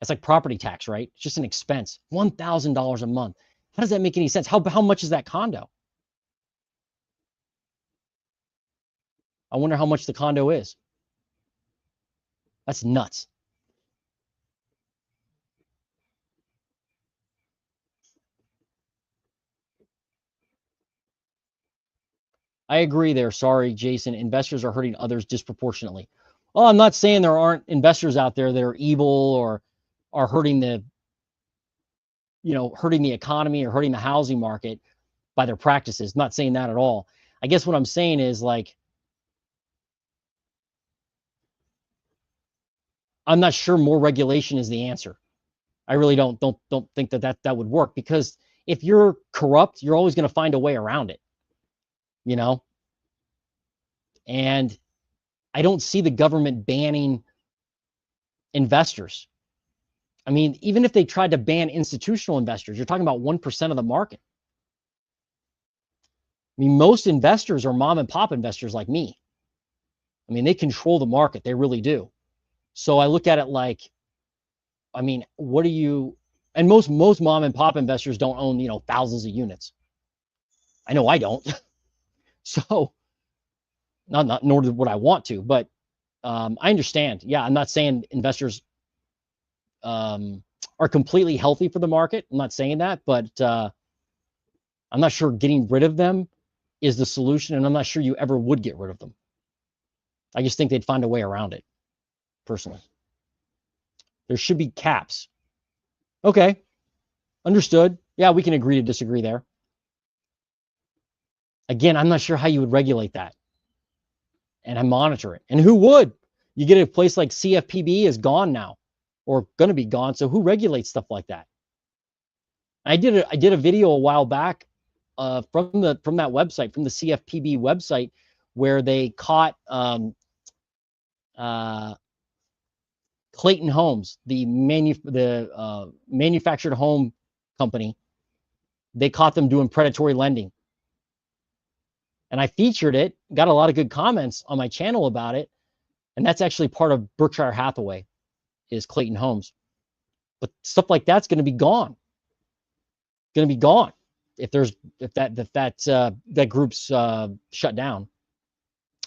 It's like property tax, right? It's just an expense. $1,000 a month. How does that make any sense? How much is that condo? I wonder how much the condo is. That's nuts. I agree there. Sorry, Jason. Investors are hurting others disproportionately. Well, I'm not saying there aren't investors out there that are evil or are hurting the economy or hurting the housing market by their practices. I'm not saying that at all. I guess what I'm saying is, like, I'm not sure more regulation is the answer. I really don't think that would work, because if you're corrupt, you're always going to find a way around it. And I don't see the government banning investors. I mean, even if they tried to ban institutional investors, you're talking about 1% of the market. I mean, most investors are mom and pop investors like me. I mean, they control the market. They really do. So I look at it like, I mean, and most mom and pop investors don't own, thousands of units. I know I don't. So nor would I want to, but I understand. Yeah, I'm not saying investors are completely healthy for the market. I'm not saying that, but I'm not sure getting rid of them is the solution, and I'm not sure you ever would get rid of them. I just think they'd find a way around it, personally. There should be caps. Okay, understood. Yeah, we can agree to disagree there. Again, I'm not sure how you would regulate that and monitor it. And who would? You get a place like CFPB is gone now. or going to be gone. So who regulates stuff like that? I did a video a while back from that website, from the CFPB website, where they caught Clayton Homes, the manufactured home company. They caught them doing predatory lending, and I featured it. Got a lot of good comments on my channel about it, and that's actually part of Berkshire Hathaway, is Clayton Homes. But stuff like that's going to be gone. Going to be gone if that group's shut down.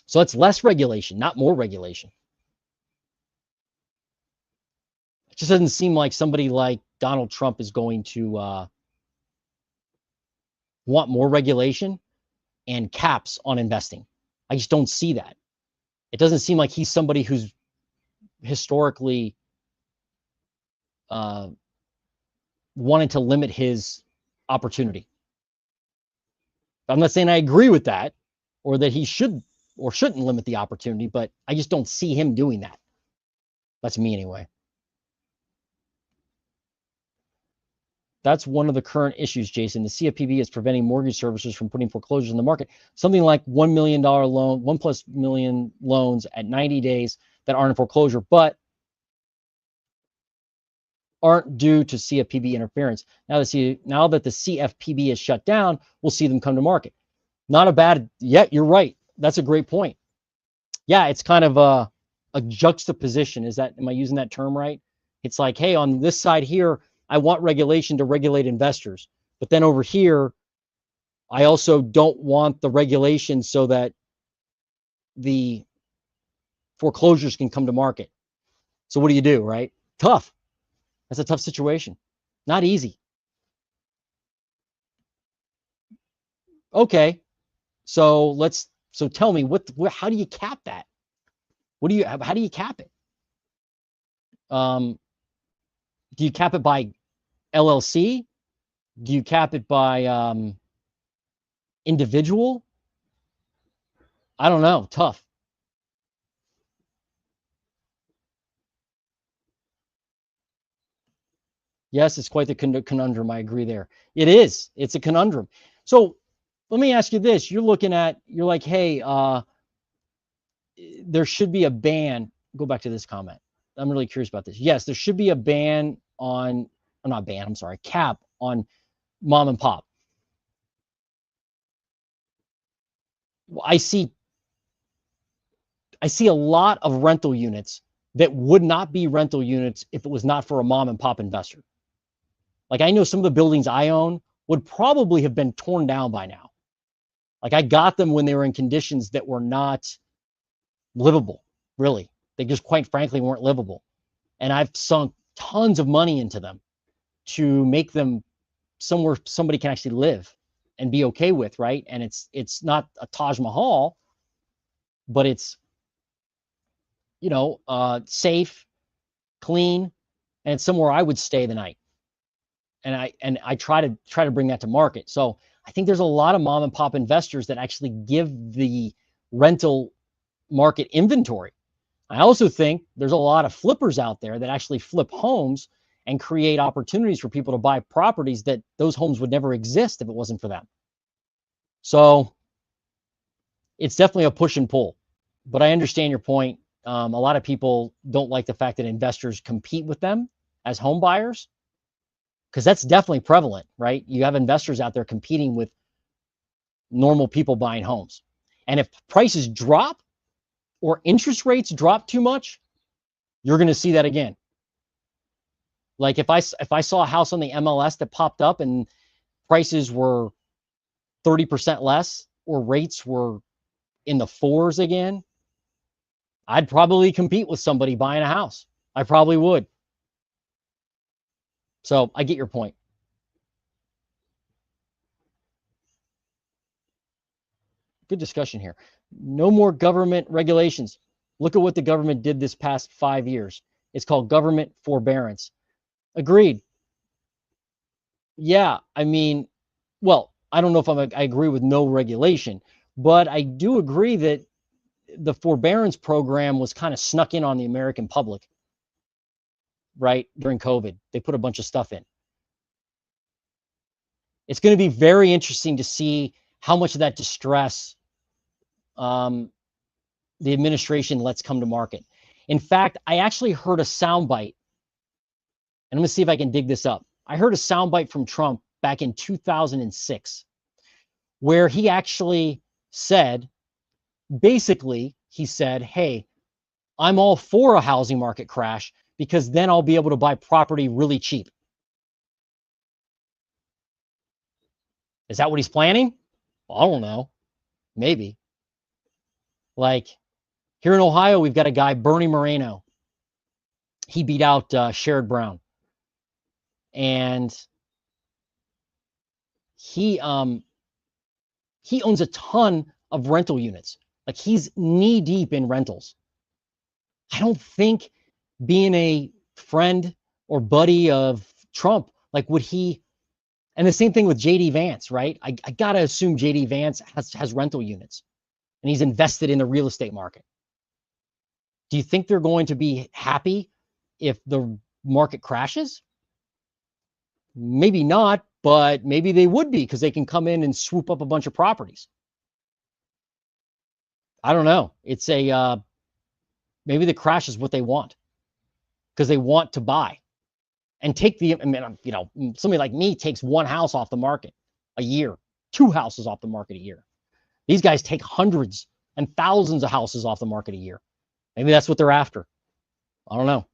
So it's less regulation, not more regulation. It just doesn't seem like somebody like Donald Trump is going to want more regulation and caps on investing. I just don't see that. It doesn't seem like he's somebody who's historically wanted to limit his opportunity. I'm not saying I agree with that, or that he should or shouldn't limit the opportunity, but I just don't see him doing that. That's me anyway. That's one of the current issues, Jason. The CFPB is preventing mortgage servicers from putting foreclosures in the market. Something like $1 million loan, $1+ million loans at 90 days that aren't in foreclosure, but aren't due to CFPB interference. Now that the CFPB is shut down, we'll see them come to market. Not a bad, yeah, you're right. That's a great point. Yeah, it's kind of a juxtaposition. Am I using that term right? It's like, hey, on this side here, I want regulation to regulate investors. But then over here, I also don't want the regulation so that the foreclosures can come to market. So what do, right? Tough. That's a tough situation. Not easy. Okay. So tell me, how do you cap that? How do you cap it? Do you cap it by LLC? Do you cap it by individual? I don't know. Tough. Yes, it's quite the conundrum. I agree there. It is. It's a conundrum. So let me ask you this. You're like, hey, there should be a ban. Go back to this comment. I'm really curious about this. Yes, there should be a ban on, or not ban, I'm sorry, cap on mom and pop. I see a lot of rental units that would not be rental units if it was not for a mom and pop investor. Like, I know some of the buildings I own would probably have been torn down by now. Like, I got them when they were in conditions that were not livable, really. They just, quite frankly, weren't livable. And I've sunk tons of money into them to make them somewhere somebody can actually live and be okay with, right? And it's not a Taj Mahal, but it's, safe, clean, and it's somewhere I would stay the night. And I try to bring that to market. So I think there's a lot of mom and pop investors that actually give the rental market inventory. I also think there's a lot of flippers out there that actually flip homes and create opportunities for people to buy properties that those homes would never exist if it wasn't for them. So it's definitely a push and pull, but I understand your point. A lot of people don't like the fact that investors compete with them as home buyers, because that's definitely prevalent, right? You have investors out there competing with normal people buying homes. And if prices drop or interest rates drop too much, you're going to see that again. Like, if I saw a house on the MLS that popped up and prices were 30% less, or rates were in the 4s again, I'd probably compete with somebody buying a house. I probably would. So I get your point. Good discussion here. No more government regulations. Look at what the government did this past 5 years. It's called government forbearance. Agreed. Yeah, I mean, well, I don't know if I agree with no regulation, but I do agree that the forbearance program was kind of snuck in on the American public. right, during COVID. They put a bunch of stuff in. It's going to be very interesting to see how much of that distress the administration lets come to market. In fact, I actually heard a soundbite, and I'm going to see if I can dig this up. I heard a soundbite from Trump back in 2006, where he actually said, basically, he said, hey, I'm all for a housing market crash because then I'll be able to buy property really cheap. Is that what he's planning? Well, I don't know. Maybe. Like here in Ohio, we've got a guy, Bernie Moreno. He beat out Sherrod Brown. And he owns a ton of rental units. Like he's knee deep in rentals. I don't think being a friend or buddy of Trump, like would he, and the same thing with JD Vance, right? I gotta assume JD Vance has rental units and he's invested in the real estate market. Do you think they're going to be happy if the market crashes? Maybe not, but maybe they would be because they can come in and swoop up a bunch of properties. I don't know. It's a maybe the crash is what they want because they want to buy and take the, I mean, you know, somebody like me takes one house off the market a year, two houses off the market a year. These guys take hundreds and thousands of houses off the market a year. Maybe that's what they're after. I don't know.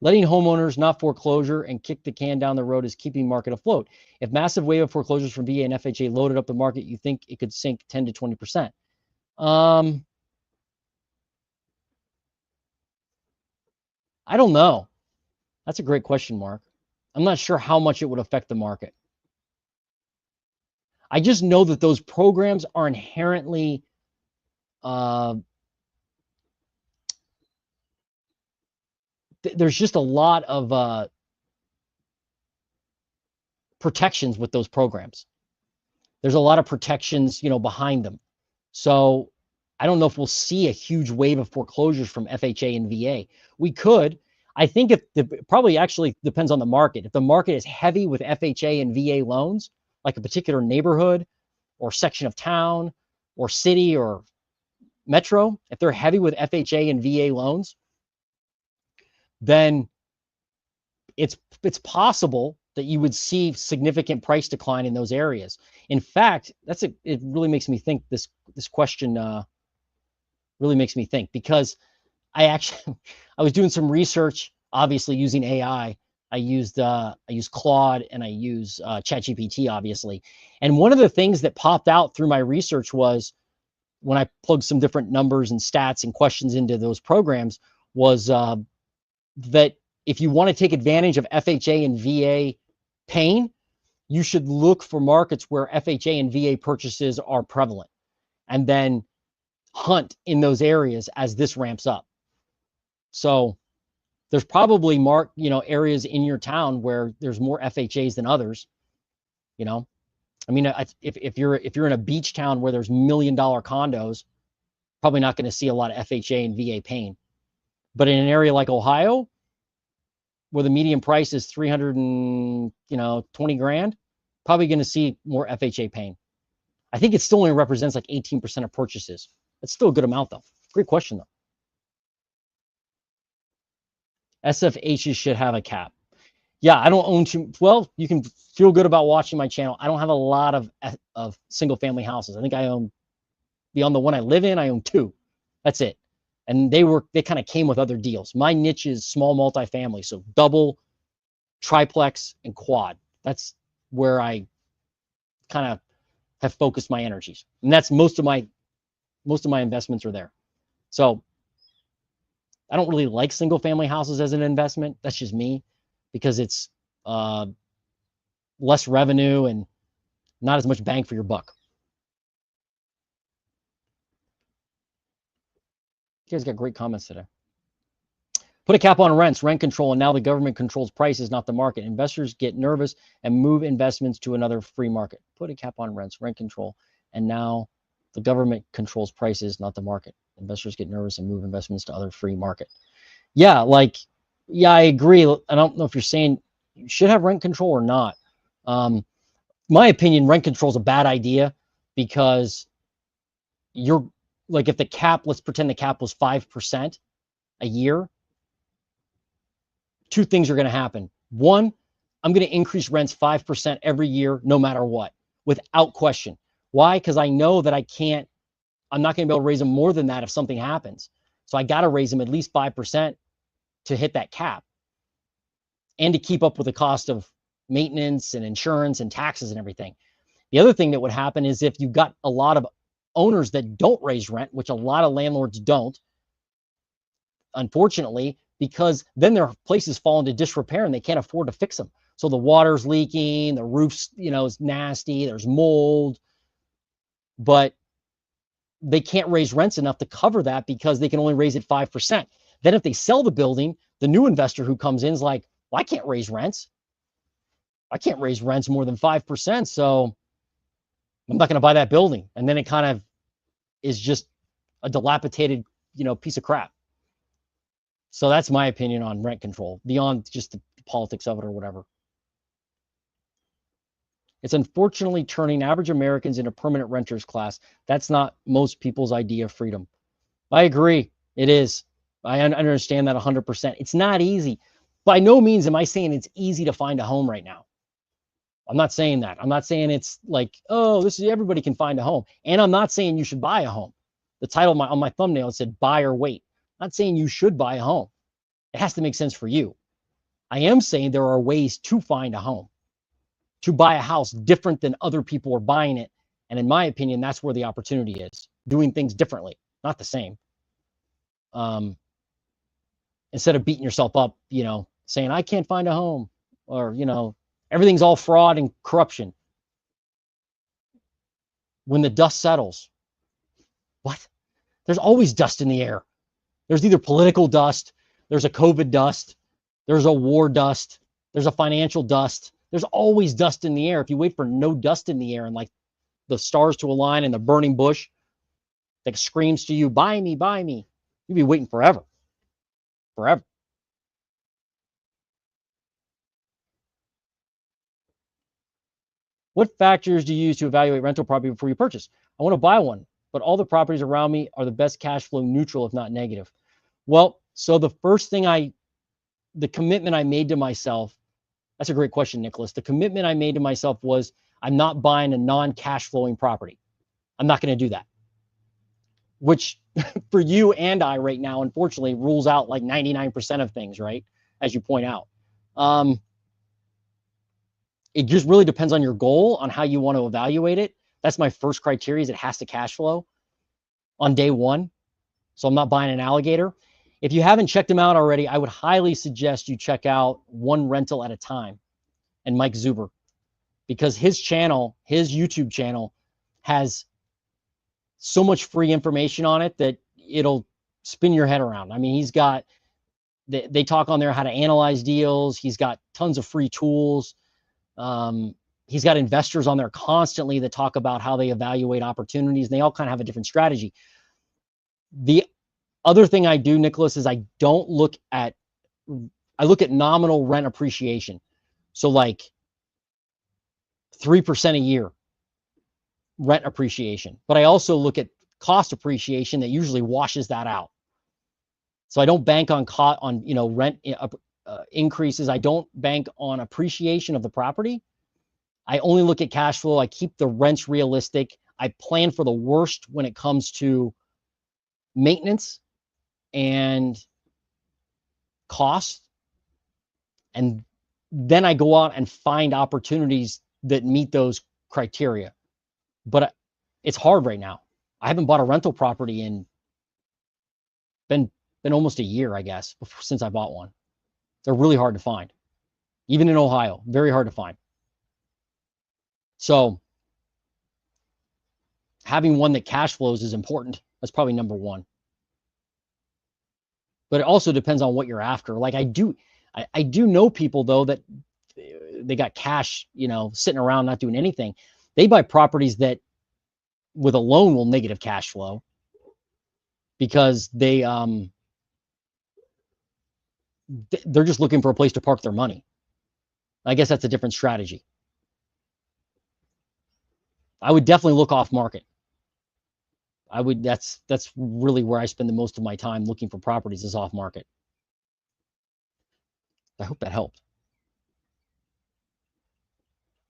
Letting homeowners not foreclosure and kick the can down the road is keeping market afloat. If massive wave of foreclosures from VA and FHA loaded up the market, you think it could sink 10 to 20%? I don't know. That's a great question, Mark. I'm not sure how much it would affect the market. I just know that those programs are inherently there's just a lot of protections with those programs. There's a lot of protections, you know, behind them. So I don't know if we'll see a huge wave of foreclosures from FHA and VA. We could. I think it probably actually depends on the market. If the market is heavy with FHA and VA loans, like a particular neighborhood or section of town or city or metro, if they're heavy with FHA and VA loans, then it's possible that you would see significant price decline in those areas. In fact, it really makes me think this question really makes me think because I was doing some research, obviously using AI. I used Claude and I use ChatGPT, obviously. And one of the things that popped out through my research was when I plugged some different numbers and stats and questions into those programs was that if you want to take advantage of FHA and VA pain, you should look for markets where FHA and VA purchases are prevalent and then hunt in those areas as this ramps up. So there's probably areas in your town where there's more FHAs than others. You know, I mean, if you're in a beach town where there's $1 million condos, probably not going to see a lot of FHA and VA pain. But in an area like Ohio, where the median price is 320 grand, probably going to see more FHA pain. I think it still only represents like 18% of purchases. That's still a good amount though. Great question though. SFHs should have a cap. Yeah, I don't own too well. You can feel good about watching my channel. I don't have a lot of single family houses. I think I own, beyond the one I live in, I own 2. That's it. And they kind of came with other deals. My niche is small multifamily, so double, triplex, and quad. That's where I kind of have focused my energies, and that's most of my investments are there. So I don't really like single family houses as an investment. That's just me, because it's less revenue and not as much bang for your buck. You guys got great comments today. Put a cap on rents, rent control, and now the government controls prices, not the market. Investors get nervous and move investments to another free market. Put a cap on rents, rent control, and now the government controls prices, not the market. Investors get nervous and move investments to other free market. Yeah, like, yeah, I agree. I don't know if you're saying you should have rent control or not. My opinion, rent control is a bad idea because you're like, if the cap, let's pretend the cap was 5% a year, two things are going to happen. One, I'm going to increase rents 5% every year, no matter what, without question. Why? Because I know that I'm not going to be able to raise them more than that if something happens. So I got to raise them at least 5% to hit that cap and to keep up with the cost of maintenance and insurance and taxes and everything. The other thing that would happen is if you've got a lot of owners that don't raise rent, which a lot of landlords don't, unfortunately, because then their places fall into disrepair and they can't afford to fix them. So the water's leaking, the roof's, is nasty, there's mold, but they can't raise rents enough to cover that because they can only raise it 5%. Then if they sell the building, the new investor who comes in is like, well, I can't raise rents. I can't raise rents more than 5%. So I'm not going to buy that building. And then it kind of is just a dilapidated, piece of crap. So that's my opinion on rent control, beyond just the politics of it or whatever. It's unfortunately turning average Americans into permanent renters class. That's not most people's idea of freedom. I agree. It is. I understand that 100%. It's not easy. By no means am I saying it's easy to find a home right now. I'm not saying that. I'm not saying it's like, oh, this is everybody can find a home. And I'm not saying you should buy a home. The title on my thumbnail, it said buy or wait. I'm not saying you should buy a home. It has to make sense for you. I am saying there are ways to find a home, to buy a house different than other people are buying it. And in my opinion, that's where the opportunity is. Doing things differently, not the same. Instead of beating yourself up, saying, I can't find a home, or, everything's all fraud and corruption. When the dust settles, what? There's always dust in the air. There's either political dust, there's a COVID dust, there's a war dust, there's a financial dust. There's always dust in the air. If you wait for no dust in the air and like the stars to align and the burning bush that screams to you, buy me, you'd be waiting forever. Forever. What factors do you use to evaluate rental property before you purchase? I want to buy one, but all the properties around me are the best cash flow neutral, if not negative. Well, so the first thing the commitment I made to myself, that's a great question, Nicholas. The commitment I made to myself was I'm not buying a non-cash flowing property. I'm not going to do that. Which for you and I right now, unfortunately, rules out like 99% of things, right? As you point out. It just really depends on your goal, on how you want to evaluate it. That's my first criteria, is it has to cash flow on day one. So I'm not buying an alligator. If you haven't checked him out already, I would highly suggest you check out One Rental at a Time and Mike Zuber, because his channel, his YouTube channel, has so much free information on it that it'll spin your head around. I mean, he's got, they talk on there how to analyze deals. He's got tons of free tools. He's got investors on there constantly that talk about how they evaluate opportunities, and they all kind of have a different strategy. The other thing I do, Nicholas, is I look at nominal rent appreciation. So like 3% a year rent appreciation, but I also look at cost appreciation that usually washes that out. So I don't bank on rent increases. I don't bank on appreciation of the property. I only look at cash flow. I keep the rents realistic. I plan for the worst when it comes to maintenance and cost. And then I go out and find opportunities that meet those criteria. But it's hard right now. I haven't bought a rental property in been almost a year, I guess, since I bought one. They're really hard to find. Even in Ohio, very hard to find. So having one that cash flows is important. That's probably number one. But it also depends on what you're after. Like I do know people though that they got cash, sitting around not doing anything. They buy properties that with a loan will negative cash flow because they're just looking for a place to park their money. I guess that's a different strategy. I would definitely look off market. That's really where I spend the most of my time looking for properties, is off market. I hope that helped.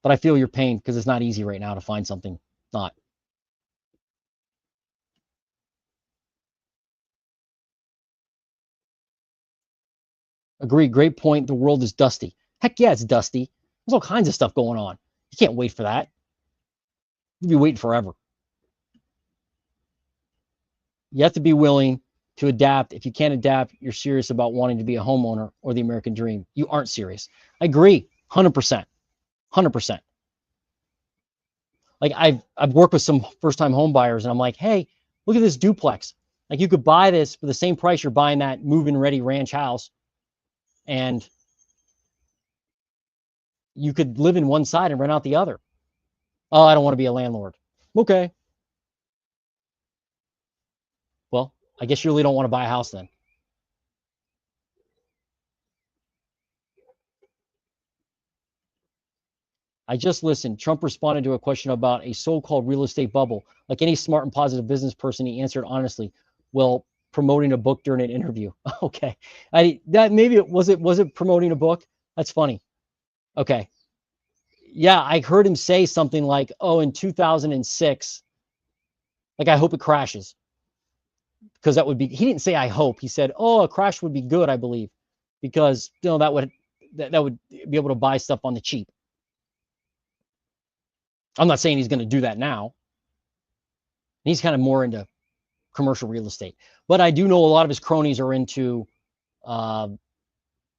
But I feel your pain because it's not easy right now to find something. Not. Agree. Great point. The world is dusty. Heck yeah, it's dusty. There's all kinds of stuff going on. You can't wait for that. You'll be waiting forever. You have to be willing to adapt. If you can't adapt, you're serious about wanting to be a homeowner or the American dream. You aren't serious. I agree. 100%. 100%. Like I've worked with some first-time home buyers, and I'm like, hey, look at this duplex. Like, you could buy this for the same price you're buying that move-in ready ranch house, and you could live in one side and rent out the other. Oh, I don't want to be a landlord. Okay. Well, I guess you really don't want to buy a house then. I just listened. Trump responded to a question about a so-called real estate bubble. Like any smart and positive business person, he answered honestly, well, promoting a book during an interview. Okay. Maybe was it promoting a book? That's funny. Okay. Yeah, I heard him say something like, oh, in 2006, like, I hope it crashes. Because that would be, he didn't say I hope. He said, oh, a crash would be good, I believe. Because, that would be able to buy stuff on the cheap. I'm not saying he's going to do that now. He's kind of more into commercial real estate. But I do know a lot of his cronies are into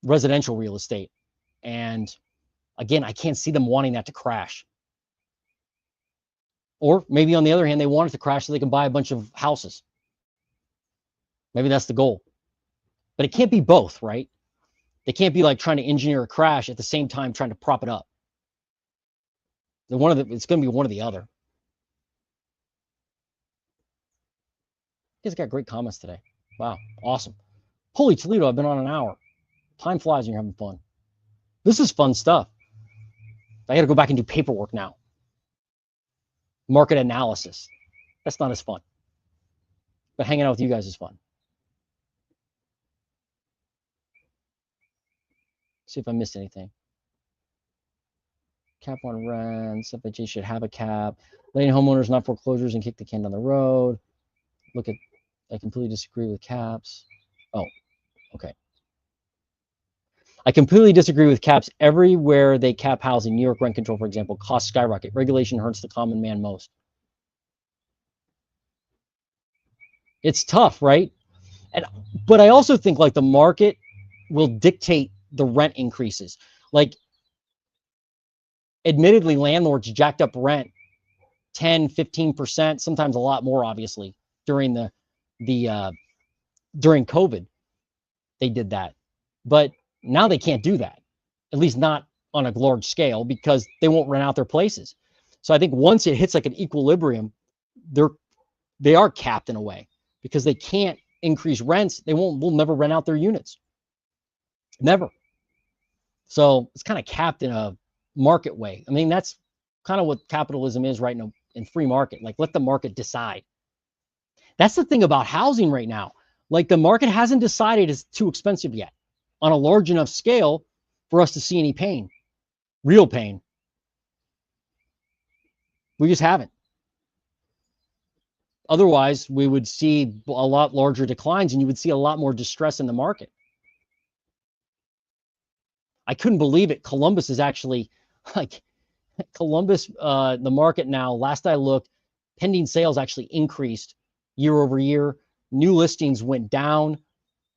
residential real estate. And again, I can't see them wanting that to crash. Or maybe on the other hand, they want it to crash so they can buy a bunch of houses. Maybe that's the goal. But it can't be both, right? They can't be like trying to engineer a crash at the same time trying to prop it up. It's going to be one or the other. You guys got great comments today. Wow, awesome. Holy Toledo, I've been on an hour. Time flies when you're having fun. This is fun stuff. I got to go back and do paperwork now. Market analysis. That's not as fun. But hanging out with you guys is fun. See if I missed anything. Cap on rents. FHA should have a cap. Letting homeowners not foreclosures and kick the can down the road. I completely disagree with caps. Oh, okay. I completely disagree with caps. Everywhere they cap housing, New York rent control, for example, costs skyrocket. Regulation hurts the common man most. It's tough, right? But I also think like the market will dictate the rent increases. Like, admittedly, landlords jacked up rent 10, 15%, sometimes a lot more, obviously, during during COVID. They did that. But now they can't do that, at least not on a large scale, because they won't rent out their places. So I think once it hits like an equilibrium, they are capped in a way because they can't increase rents. Will never rent out their units. Never. So it's kind of capped in a market way. I mean, that's kind of what capitalism is right now in free market. Like, let the market decide. That's the thing about housing right now. Like, the market hasn't decided it's too expensive yet on a large enough scale for us to see any pain, real pain. We just haven't. Otherwise, we would see a lot larger declines and you would see a lot more distress in the market. I couldn't believe it. Columbus is actually like Columbus, the market now, last I looked, pending sales actually increased year over year. New listings went down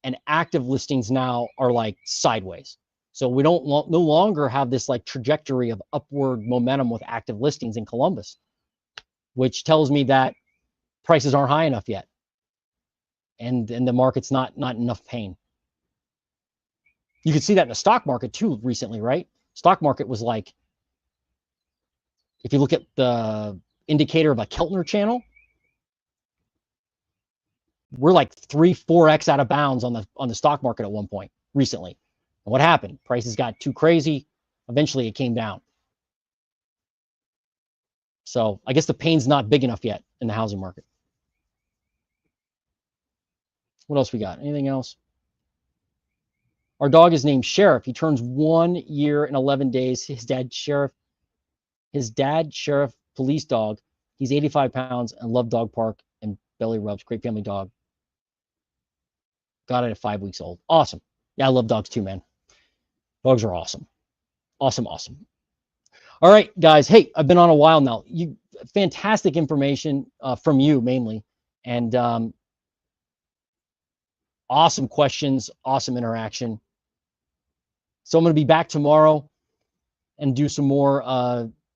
and active listings now are like sideways. So we don't no longer have this like trajectory of upward momentum with active listings in Columbus, which tells me that prices aren't high enough yet. And the market's not enough pain. You could see that in the stock market too recently, right? Stock market was like, if you look at the indicator of a Keltner channel, We're like 3-4x out of bounds on the stock market at one point recently. And what happened? Prices got too crazy. Eventually, it came down. So I guess the pain's not big enough yet in the housing market. What else we got? Anything else? Our dog is named Sheriff. He turns 1 year and 11 days. His dad, Sheriff, police dog. He's 85 pounds and loved dog park and belly rubs. Great family dog. Got it at 5 weeks old. Awesome. Yeah, I love dogs too, man. Dogs are awesome. Awesome, awesome. All right, guys. Hey, I've been on a while now. You fantastic information from you mainly, and awesome questions, awesome interaction. So I'm going to be back tomorrow and do some more.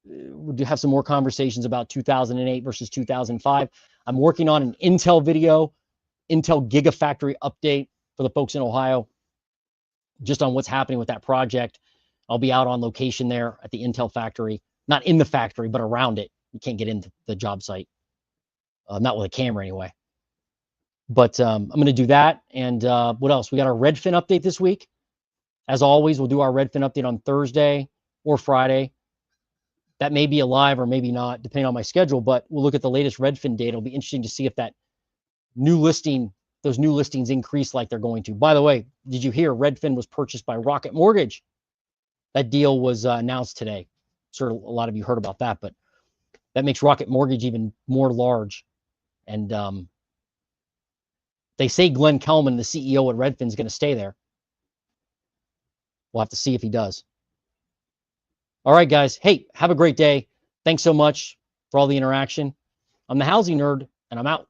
We'll have some more conversations about 2008 versus 2005. I'm working on an Intel video, Intel Gigafactory update for the folks in Ohio, just on what's happening with that project. I'll be out on location there at the Intel factory, not in the factory, but around it. You can't get into the job site, not with a camera anyway. But I'm going to do that. And what else? We got our Redfin update this week. As always, we'll do our Redfin update on Thursday or Friday. That may be alive or maybe not, depending on my schedule, but we'll look at the latest Redfin data. It'll be interesting to see if that new listing, those new listings increase like they're going to. By the way, did you hear Redfin was purchased by Rocket Mortgage? That deal was announced today. Sure, a lot of you heard about that, but that makes Rocket Mortgage even more large. And they say Glenn Kelman, the CEO at Redfin, is going to stay there. We'll have to see if he does. All right, guys. Hey, have a great day. Thanks so much for all the interaction. I'm the Housing Nerd, and I'm out.